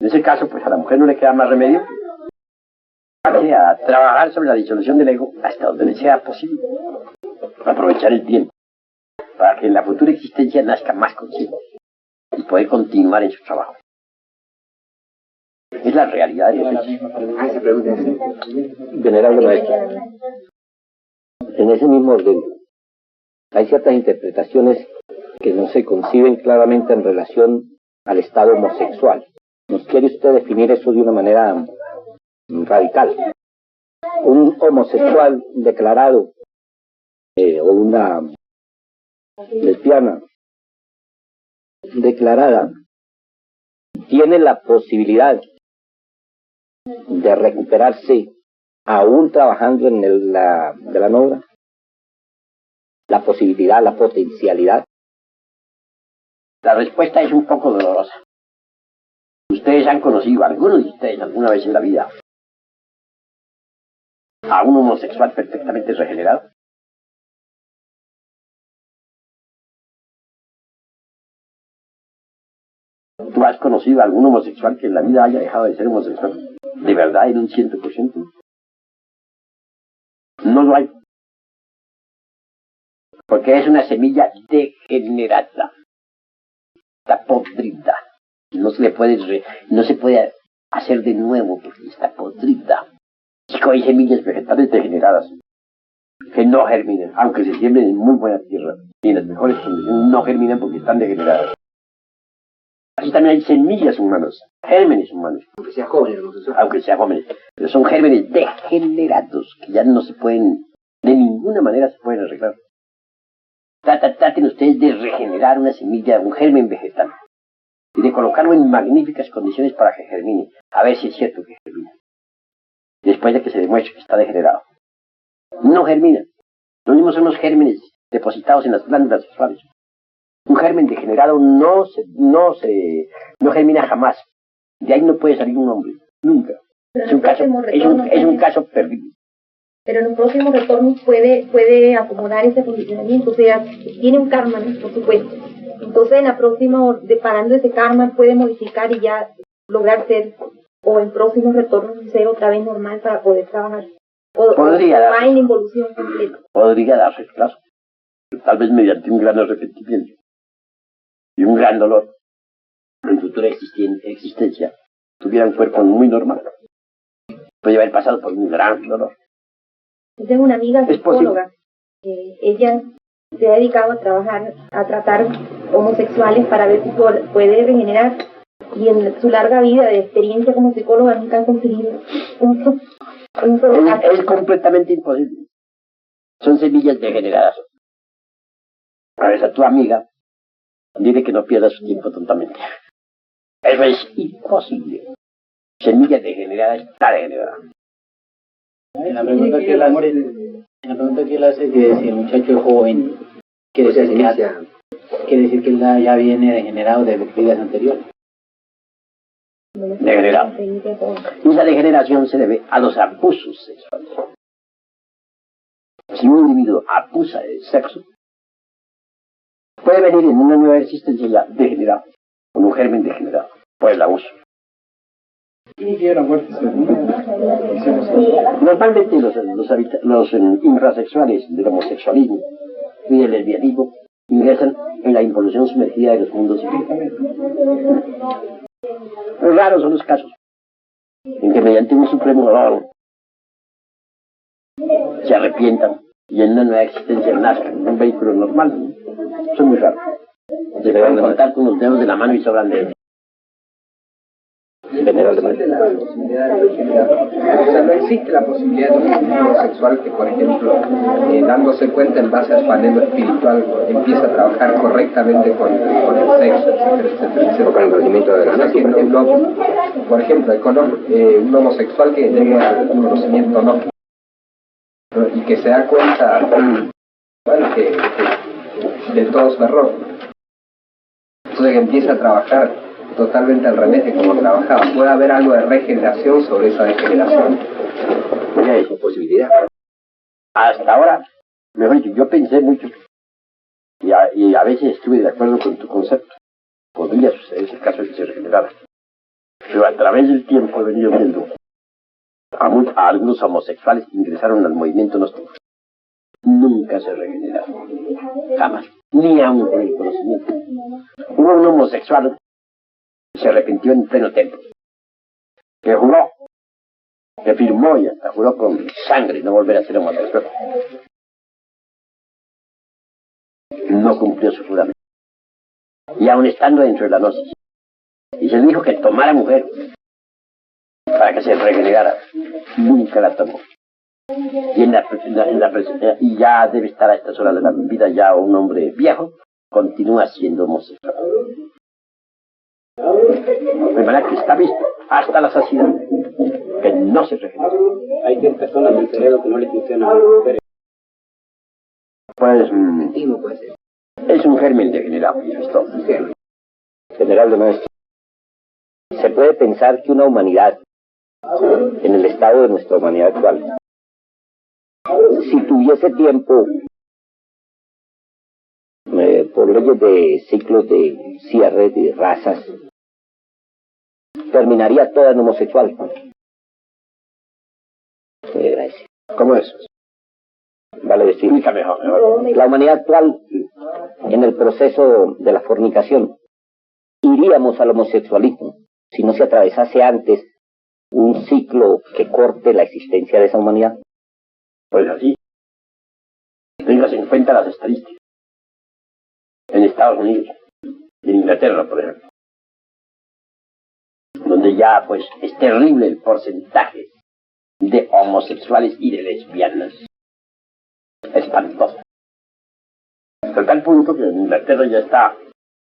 En ese caso, pues a la mujer no le queda más remedio que a trabajar sobre la disolución del ego hasta donde le sea posible. Aprovechar el tiempo para que en la futura existencia nazca más consciente y poder continuar en su trabajo. Es la realidad de los hechos.
Esa pregunta es...
venerable maestro, en ese mismo orden, hay ciertas interpretaciones que no se conciben claramente en relación al estado homosexual. ¿Nos quiere usted definir eso de una manera radical? Un homosexual declarado o una lesbiana declarada tiene la posibilidad de recuperarse aún trabajando en la obra, la posibilidad, la potencialidad.
La respuesta es un poco dolorosa. Ustedes han conocido, algunos de ustedes alguna vez en la vida, a un homosexual perfectamente regenerado. ¿Tú has conocido a algún homosexual que en la vida haya dejado de ser homosexual? ¿De verdad en un 100%? No lo hay. Porque es una semilla degenerada. Está podrida. No se puede hacer de nuevo porque está podrida. Hay semillas vegetales degeneradas que no germinan, aunque se siembren en muy buena tierra y en las mejores condiciones, no germinan porque están degeneradas. Así también hay semillas humanas, gérmenes humanos.
Aunque sea jóvenes,
pero son gérmenes degenerados que ya no se pueden, de ninguna manera se pueden arreglar. Traten ustedes de regenerar una semilla, un germen vegetal, y de colocarlo en magníficas condiciones para que germine, a ver si es cierto que germina. Después de que se demuestre que está degenerado. No germina. Lo mismo son los gérmenes depositados en las glándulas sexuales. Un germen degenerado no germina jamás. De ahí no puede salir un hombre, nunca.
Pero
Es un caso perdido.
Pero en un próximo retorno puede acomodar ese condicionamiento, o sea, tiene un karma, ¿no? Por supuesto. Entonces en la próxima, deparando ese karma, puede modificar y ya lograr ser, o en próximos retornos, ser otra vez normal para poder trabajar.
Podría
va en involución completa.
Podría darse, claro. Tal vez mediante un gran arrepentimiento y un gran dolor en futura existencia tuviera un cuerpo muy normal. Puede haber pasado por un gran dolor.
Yo tengo una amiga psicóloga, ella se ha dedicado a tratar homosexuales para ver si puede regenerar, y en su larga vida de experiencia como psicóloga nunca han conseguido
es completamente imposible. Son semillas degeneradas. A ver, a tu amiga, dile que no pierda su tiempo tontamente. Eso es imposible. Semilla degenerada está degenerada.
En la pregunta que él hace, que si el muchacho es joven, quiere decir que él ya viene degenerado de vidas anteriores.
Degenerado. Y esa degeneración se debe a los abusos sexuales. Si un individuo abusa del sexo, puede venir en una nueva existencia ya degenerado, con un germen degenerado, por el abuso. Normalmente los infrasexuales del homosexualismo y del lesbianismo ingresan en la involución sumergida de los mundos espirituales. Muy raros son los casos en que mediante un supremo dolor se arrepientan y en una nueva existencia nazcan en un vehículo normal. Son muy raros. Se pueden contar con los dedos de la mano y sobran dedos.
Generalmente la posibilidad de regenerar. O sea, no existe la posibilidad de un individuo sexual que, por ejemplo, dándose cuenta en base a su anhelo espiritual, empieza a trabajar correctamente con el sexo, etcétera. O con el conocimiento de la noche, por ejemplo, un homosexual que tenga un conocimiento no, y que se da cuenta, bueno, que de todo su error. Entonces que empieza a trabajar totalmente al revés de como trabajaba. Puede haber algo de regeneración sobre esa degeneración.
Hay posibilidad. Hasta ahora, mejor dicho, yo pensé mucho y a veces estuve de acuerdo con tu concepto. Podría suceder ese caso de que se regenerara. Pero a través del tiempo he venido viendo a algunos homosexuales que ingresaron al movimiento gnóstico. Nunca se regeneraron. Jamás. Ni aún con el conocimiento. Hubo un homosexual se arrepintió en pleno templo, que juró, que firmó y hasta juró con sangre no volver a ser homosexual. No cumplió su juramento. Y aún estando dentro de la gnosis, y se le dijo que tomara mujer para que se regenerara, nunca la tomó. Y ya debe estar a estas horas de la vida ya un hombre viejo, continúa siendo homosexual. De manera que está visto hasta la saciedad que no se regenera.
Hay 10 personas del cerebro que no les funcionan.
Pues es un germen degenerado, esto.
Venerable maestro, se puede pensar que una humanidad, en el estado de nuestra humanidad actual, si tuviese tiempo, por leyes de ciclos de cierre de razas, terminaría toda en homosexual. Gracias.
¿Cómo es?
Vale decir,
mejor.
La humanidad actual, en el proceso de la fornicación, iríamos al homosexualismo si no se atravesase antes un ciclo que corte la existencia de esa humanidad.
Pues así. Tengas en cuenta las estadísticas. En Estados Unidos y en Inglaterra, por ejemplo, donde ya pues es terrible el porcentaje de homosexuales y de lesbianas. Espantoso. Hasta tal punto que en Inglaterra ya está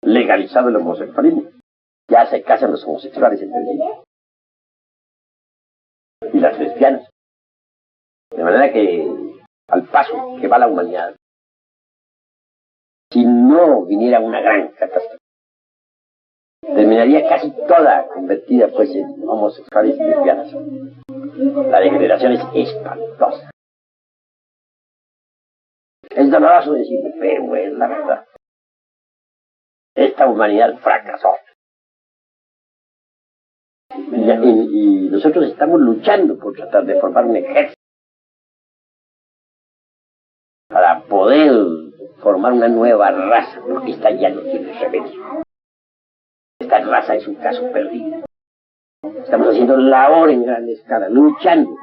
legalizado el homosexualismo. Ya se casan los homosexuales entre ellos. Y las lesbianas. De manera que, al paso que va la humanidad, si no viniera una gran catástrofe. Terminaría casi toda convertida pues en homosexuales y lesbianas. La degeneración es espantosa. Es doloroso decirlo, pero es la verdad. Esta humanidad fracasó. Y nosotros estamos luchando por tratar de formar un ejército para poder formar una nueva raza, porque esta ya no tiene remedio. Esta raza es un caso perdido. Estamos haciendo labor en gran escala, luchando,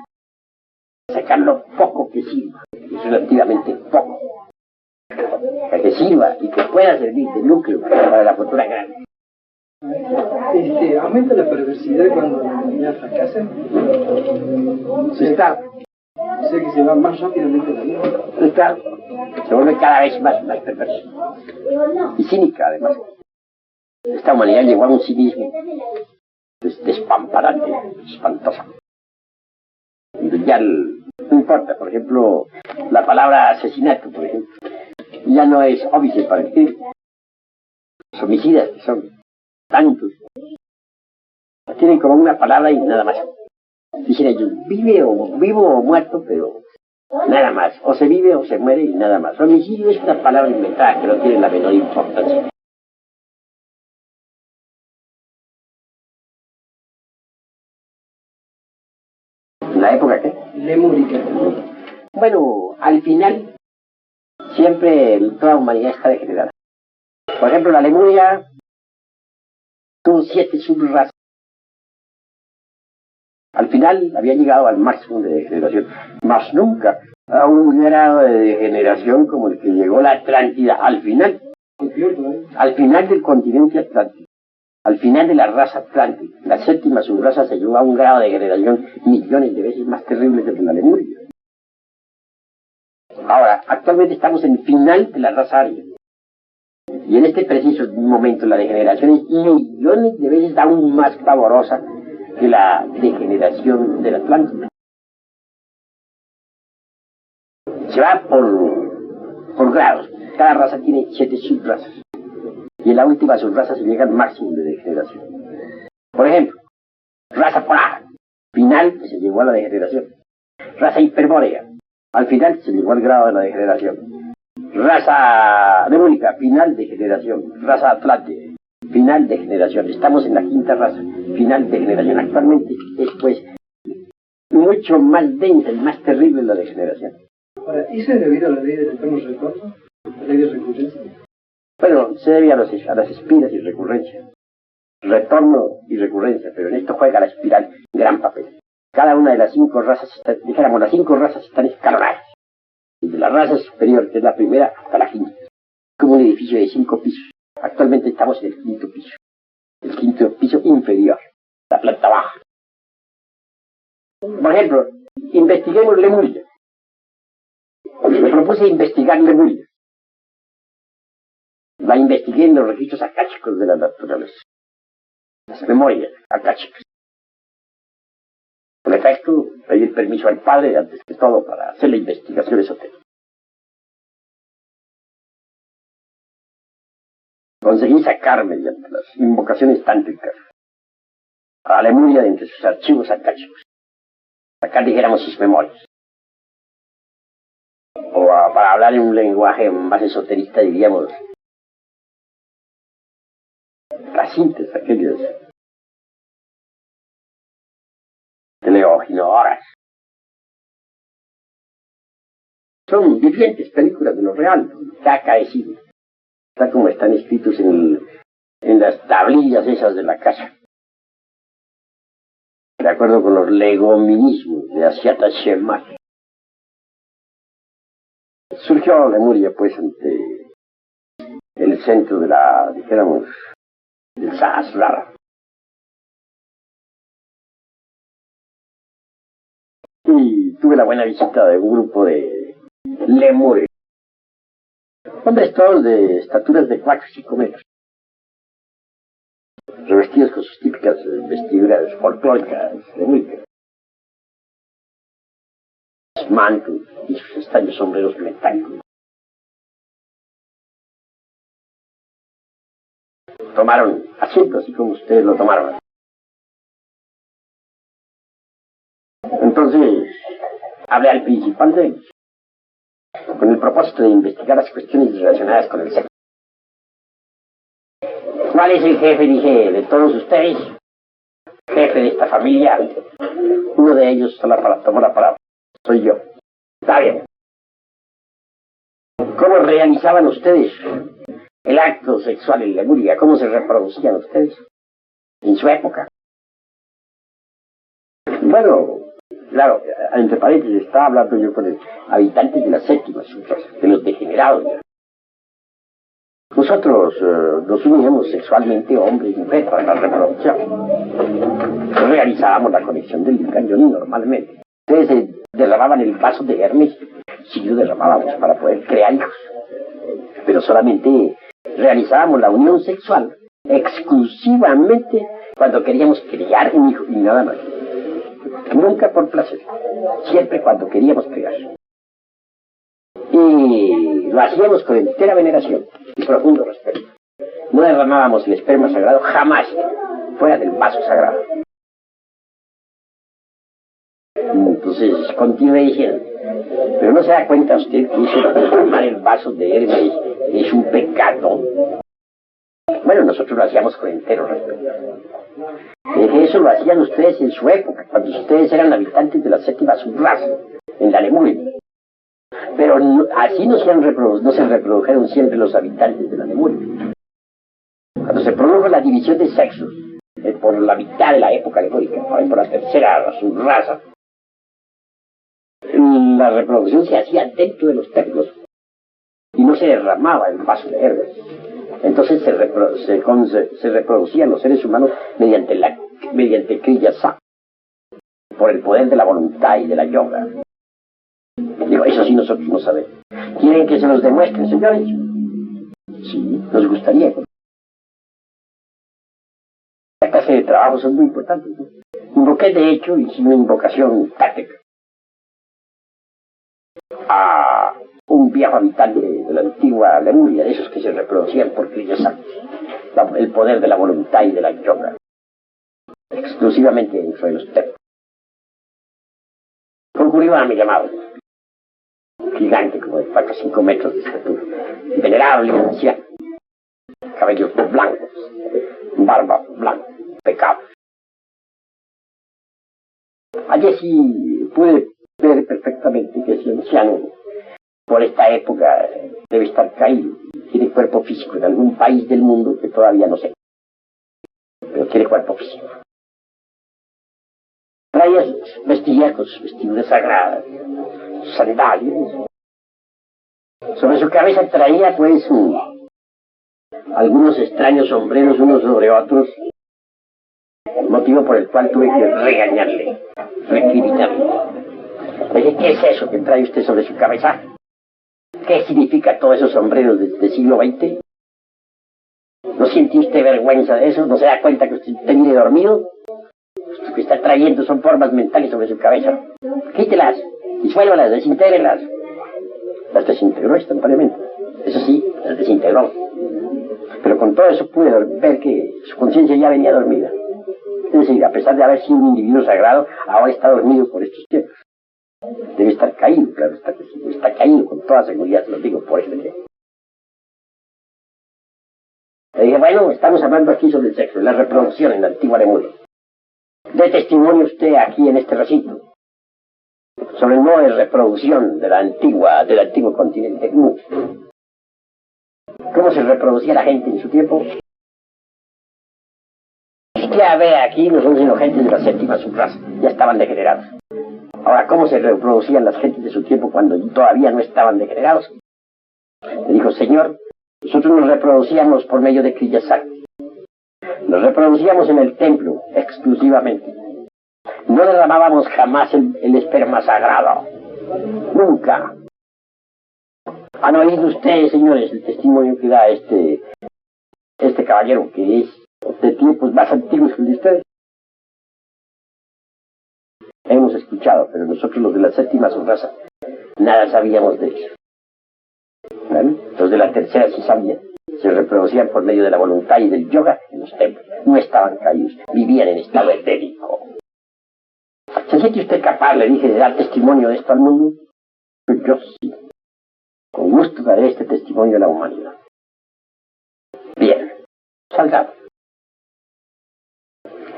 sacar lo poco que sirva, es relativamente poco, para que sirva y que pueda servir de núcleo para la futura grande.
¿Aumenta la perversidad cuando la humanidad fracasa? O sea que se va más rápidamente la vida.
Claro, se vuelve cada vez más perversa y cínica además. Esta humanidad llegó a un cinismo despamparante, espantoso. Y ya no importa, por ejemplo, la palabra asesinato, por ejemplo, ya no es óbice para decir los homicidas, que son tantos, la tienen como una palabra y nada más. Dicen ellos, vivo o muerto, pero nada más. O se vive o se muere y nada más. Homicidio es una palabra inventada que no tiene la menor importancia. ¿En la época qué?
Lemúrica.
Bueno, al final, siempre toda humanidad está degenerada. Por ejemplo, la Lemuria tuvo 7 subrazas. Al final había llegado al máximo de degeneración, mas nunca a un grado de degeneración como el que llegó la Atlántida al final del continente atlántico, al final de la raza atlántica. La 7ª subraza se llegó a un grado de degeneración millones de veces más terrible que el de la Lemuria. Ahora, actualmente estamos en el final de la raza aria. Y en este preciso momento la degeneración es millones de veces aún más pavorosa que la degeneración del Atlántico. Se va por grados. Cada raza tiene 7 subrazas. Y en la última subraza se llega al máximo de degeneración. Por ejemplo, raza polar, final se llegó a la degeneración. Raza hiperbórea, al final se llegó al grado de la degeneración. Raza lemúrica, final de generación. Raza atlante, final de generación. Estamos en la 5ª raza, final de generación. Actualmente es pues mucho más densa y más terrible la degeneración.
Ahora, ¿eso es debido a la ley del eterno retorno? ¿La ley de recurrencia?
Bueno, se debe a las espiras y recurrencia. Retorno y recurrencia, pero en esto juega la espiral gran papel. Cada una de las 5 razas, dijéramos, las 5 razas están escalonadas. Desde la raza superior, que es la primera, hasta la 5ª. Como un edificio de 5 pisos. Actualmente estamos en el 5º piso. El 5º piso inferior, la planta baja. Por ejemplo, investiguemos Lemuria. Me propuse investigar Lemuria. La investigué en los registros acáchicos de la naturaleza. Las memorias acáchicas. Por efecto, pedí el permiso al padre, antes que todo, para hacer la investigación esotérica. Conseguí sacar, mediante las invocaciones tántricas, a la Lemuria de entre sus archivos acáchicos. Sacar, dijéramos, sus memorias. O para hablar en un lenguaje más esoterista, diríamos, las síntesis aquellas teleoginoras. Son vivientes películas de lo real, que ha acaecido, tal como están escritos en las tablillas esas de la casa. De acuerdo con los legominismos de Asyata Shemaj. Surgió Lemuria, pues, ante el centro de la, dijéramos, del Sahasrara. Y tuve la buena visita de un grupo de lemures. Hombres todos de estaturas de 4 y 5 metros. Revestidos con sus típicas vestiduras folclóricas lemúricas. Sus mantos y sus extraños sombreros metálicos. tomaron asiento, así como ustedes lo tomaron. Entonces, hablé al principal de ellos, con el propósito de investigar las cuestiones relacionadas con el sexo. ¿Cuál es el jefe? Dije, de todos ustedes, jefe de esta familia. Uno de ellos tomó la palabra. Soy yo. Está bien. ¿Cómo realizaban ustedes el acto sexual en Lemuria? ¿Cómo se reproducían ustedes en su época? Bueno, claro, entre paréntesis, estaba hablando yo con habitantes de la séptima subraza, de los degenerados ya. Nosotros nos uníamos sexualmente, hombre y mujer, para la reproducción. Realizábamos la conexión del cañón normalmente. Ustedes derramaban el vaso de Hermes, sí lo derramábamos para poder crear hijos. Pero solamente realizábamos la unión sexual exclusivamente cuando queríamos criar un hijo y nada más. Nunca por placer, siempre cuando queríamos criar. Y lo hacíamos con entera veneración y profundo respeto. No derramábamos el esperma sagrado jamás fuera del vaso sagrado. Entonces continué diciendo, pero no se da cuenta usted que eso de derramar el vaso de Hermes es un pecado. Bueno, nosotros lo hacíamos con entero respeto. Eso lo hacían ustedes en su época, cuando ustedes eran habitantes de la séptima subraza, en la Lemuria. Pero así no se reprodujeron siempre los habitantes de la Lemuria. Cuando se produjo la división de sexos, por la mitad de la época lemúrica, por la tercera subraza, la reproducción se hacía dentro de los templos y no se derramaba el vaso de Hermes. Entonces se reproducían los seres humanos mediante Kriya Sa, por el poder de la voluntad y de la yoga. Digo, eso sí nosotros no sabemos. ¿Quieren que se los demuestre, señores? Sí, nos gustaría. Esta clase de trabajos son muy importantes, ¿no? Invoqué, de hecho, hice una invocación táctica a un viejo habitante de la antigua Lemuria, de esos que se reproducían por Kriya Sa, el poder de la voluntad y de la yoga, exclusivamente dentro de los templos. Concurrió a mi llamado. Gigante, como de 4 o 5 metros de estatura, venerable, anciano, cabellos blancos, barba blanca, impecable. Allí sí pude ver perfectamente que ese anciano, por esta época, debe estar caído, tiene cuerpo físico en algún país del mundo que todavía no sé, pero tiene cuerpo físico. Vestía con sus vestidos sagrados, sandalias. Sobre su cabeza traía, pues, algunos extraños sombreros unos sobre otros, motivo por el cual tuve que regañarle, recriminarle. Le dije, ¿qué es eso que trae usted sobre su cabeza? ¿Qué significa todos esos sombreros del siglo XX? ¿No siente usted vergüenza de eso? ¿No se da cuenta que usted viene dormido? Lo que está trayendo son formas mentales sobre su cabeza. Quítelas, disuélvalas, desintégrelas. Las desintegró instantáneamente. Eso sí, las desintegró. Pero con todo eso pude ver que su conciencia ya venía dormida. Es decir, a pesar de haber sido un individuo sagrado, ahora está dormido por estos tiempos. Debe estar caído, claro, está caído con toda seguridad, se lo digo por este tiempo. Le dije, bueno, estamos hablando aquí sobre el sexo, la reproducción en la antigua Lemuria. Dé testimonio usted aquí en este recinto sobre el modo de reproducción del antiguo continente. ¿Cómo se reproducía la gente en su tiempo? Ya ve, aquí no son sino gentes de la séptima subraza, ya estaban degenerados. Ahora, ¿cómo se reproducían las gentes de su tiempo cuando todavía no estaban degenerados? Le dijo, Señor, nosotros nos reproducíamos por medio de Kriya Sa. Nos reproducíamos en el templo, exclusivamente. No derramábamos jamás el esperma sagrado. Nunca. ¿Han oído ustedes, señores, el testimonio que da este caballero, que es de tiempos más antiguos que el de ustedes? Hemos escuchado, pero nosotros los de la séptima subraza nada sabíamos de eso. ¿Vale? Los de la tercera sí sabían. se reproducían por medio de la voluntad y del yoga en los templos. No estaban caídos, vivían en estado etérico. ¿Se siente usted capaz, le dije, de dar testimonio de esto al mundo? Yo sí. Con gusto daré este testimonio a la humanidad. Bien, salgamos.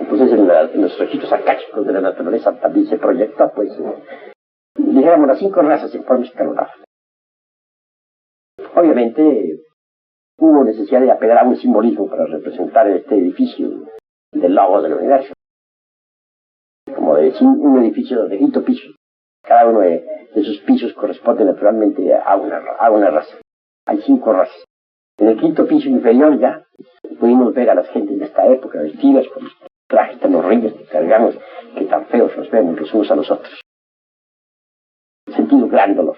Entonces en los registros arcáicos de la naturaleza también se proyecta, pues, dijéramos, las 5 razas en forma escalonada. Obviamente hubo necesidad de apelar a un simbolismo para representar este edificio del logos del universo. Como de un edificio de 5 pisos. Cada uno de esos pisos corresponde naturalmente a una raza. Hay 5 razas. En el 5º piso inferior ya pudimos ver a las gentes de esta época vestidas con trajes tan horribles que cargamos, que tan feos nos vemos los unos a los otros. Sentí un gran dolor.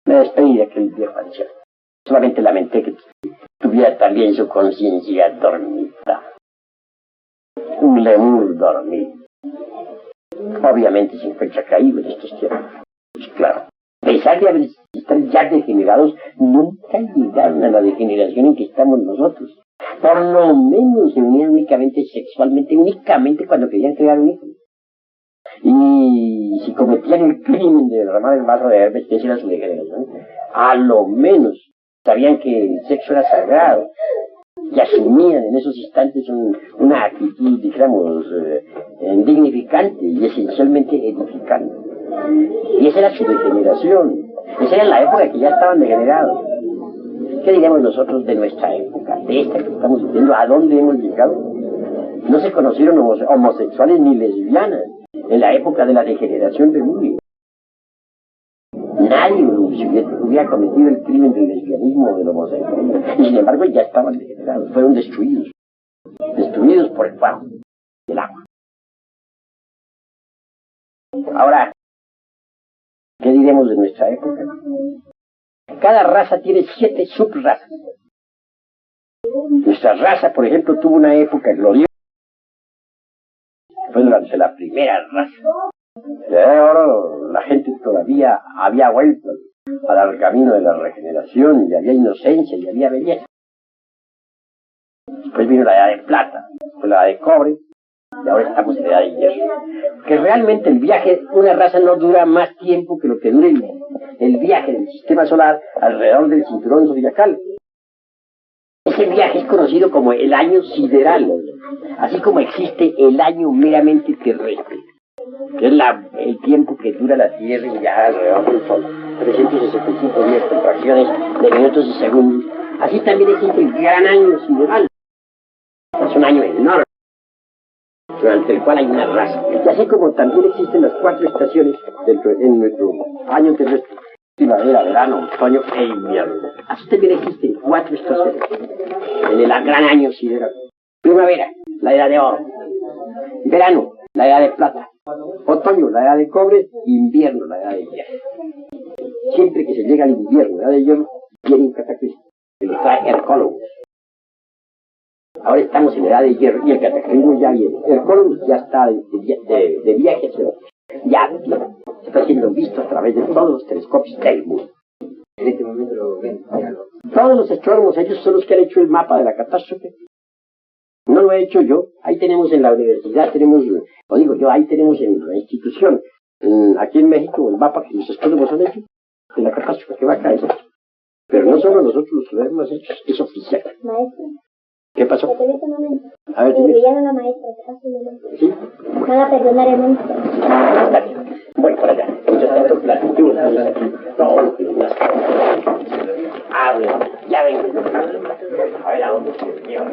Me despedí de aquel viejo anciano. Solamente lamenté que tuviera también su conciencia dormida. Un lemur dormido. Obviamente se encuentra caído en estos tiempos. Pues claro. A pesar de estar ya degenerados, nunca llegaron a la degeneración en que estamos nosotros. Por lo menos se unían únicamente sexualmente, únicamente cuando querían crear un hijo. Y si cometían el crimen de derramar el vaso de Hermes, que esa era su degeneración, a lo menos sabían que el sexo era sagrado y asumían en esos instantes una actitud, dijéramos, dignificante y esencialmente edificante. Y esa era su degeneración. Esa era la época que ya estaban degenerados. ¿Qué diremos nosotros de nuestra época, de esta que estamos viviendo? ¿A dónde hemos llegado? No se conocieron homosexuales ni lesbianas en la época de la degeneración del mundo. Nadie hubiera cometido el crimen del lesbianismo o del homosexualismo. Y sin embargo ya estaban degenerados, fueron destruidos. Destruidos por el fuego y el agua. Ahora, ¿qué diremos de nuestra época? Cada raza tiene 7 subrazas. Nuestra raza, por ejemplo, tuvo una época gloriosa. Fue durante la primera raza. Y ahora la gente todavía había vuelto al camino de la regeneración, y había inocencia, y había belleza. Después vino la edad de plata, después la edad de cobre, y ahora estamos en la edad de hierro. Porque realmente el viaje de una raza no dura más tiempo que lo que dure el viaje del sistema solar alrededor del cinturón zodiacal. Ese viaje es conocido como el año sideral, así como existe el año meramente terrestre, que es el tiempo que dura la Tierra y ya alrededor del Sol, 365 días con fracciones de minutos y segundos. Así también existe el gran año sideral. Es un año enorme, durante el cual hay una raza. Y así como también existen las 4 estaciones en nuestro año terrestre: primavera, verano, otoño e invierno. Así también existen 4 estaciones en el gran año sideral. Primavera, la edad de oro. Verano, la edad de plata. Otoño, la edad de cobre. Invierno, la edad de hierro. Siempre que se llega al invierno, la edad de hierro, viene un cataclismo que lo trae Hercólogos. Ahora estamos en la edad de hierro y el cataclismo ya viene. Hercólogos ya está de viaje hacia otro. Ya se está siendo visto a través de todos los telescopios del mundo.
En este momento lo ven.
Todos los astrónomos, ellos son los que han hecho el mapa de la catástrofe. No lo he hecho yo. Ahí tenemos en la universidad, ahí tenemos en la institución, aquí en México, el mapa que los astrónomos han hecho de la catástrofe que va a caer. Pero no solo nosotros los que lo hemos hecho, es oficial.
Maestro.
¿Qué pasó?
Un momento.
A ver,
Me llama la maestra.
¿Sí?
Van a perdonar el monstruo.
Está bien. Voy para allá. Muchas gracias. Platicamos aquí. Todo lo que nos hable. Ya vengo. A ver a dónde se lleva.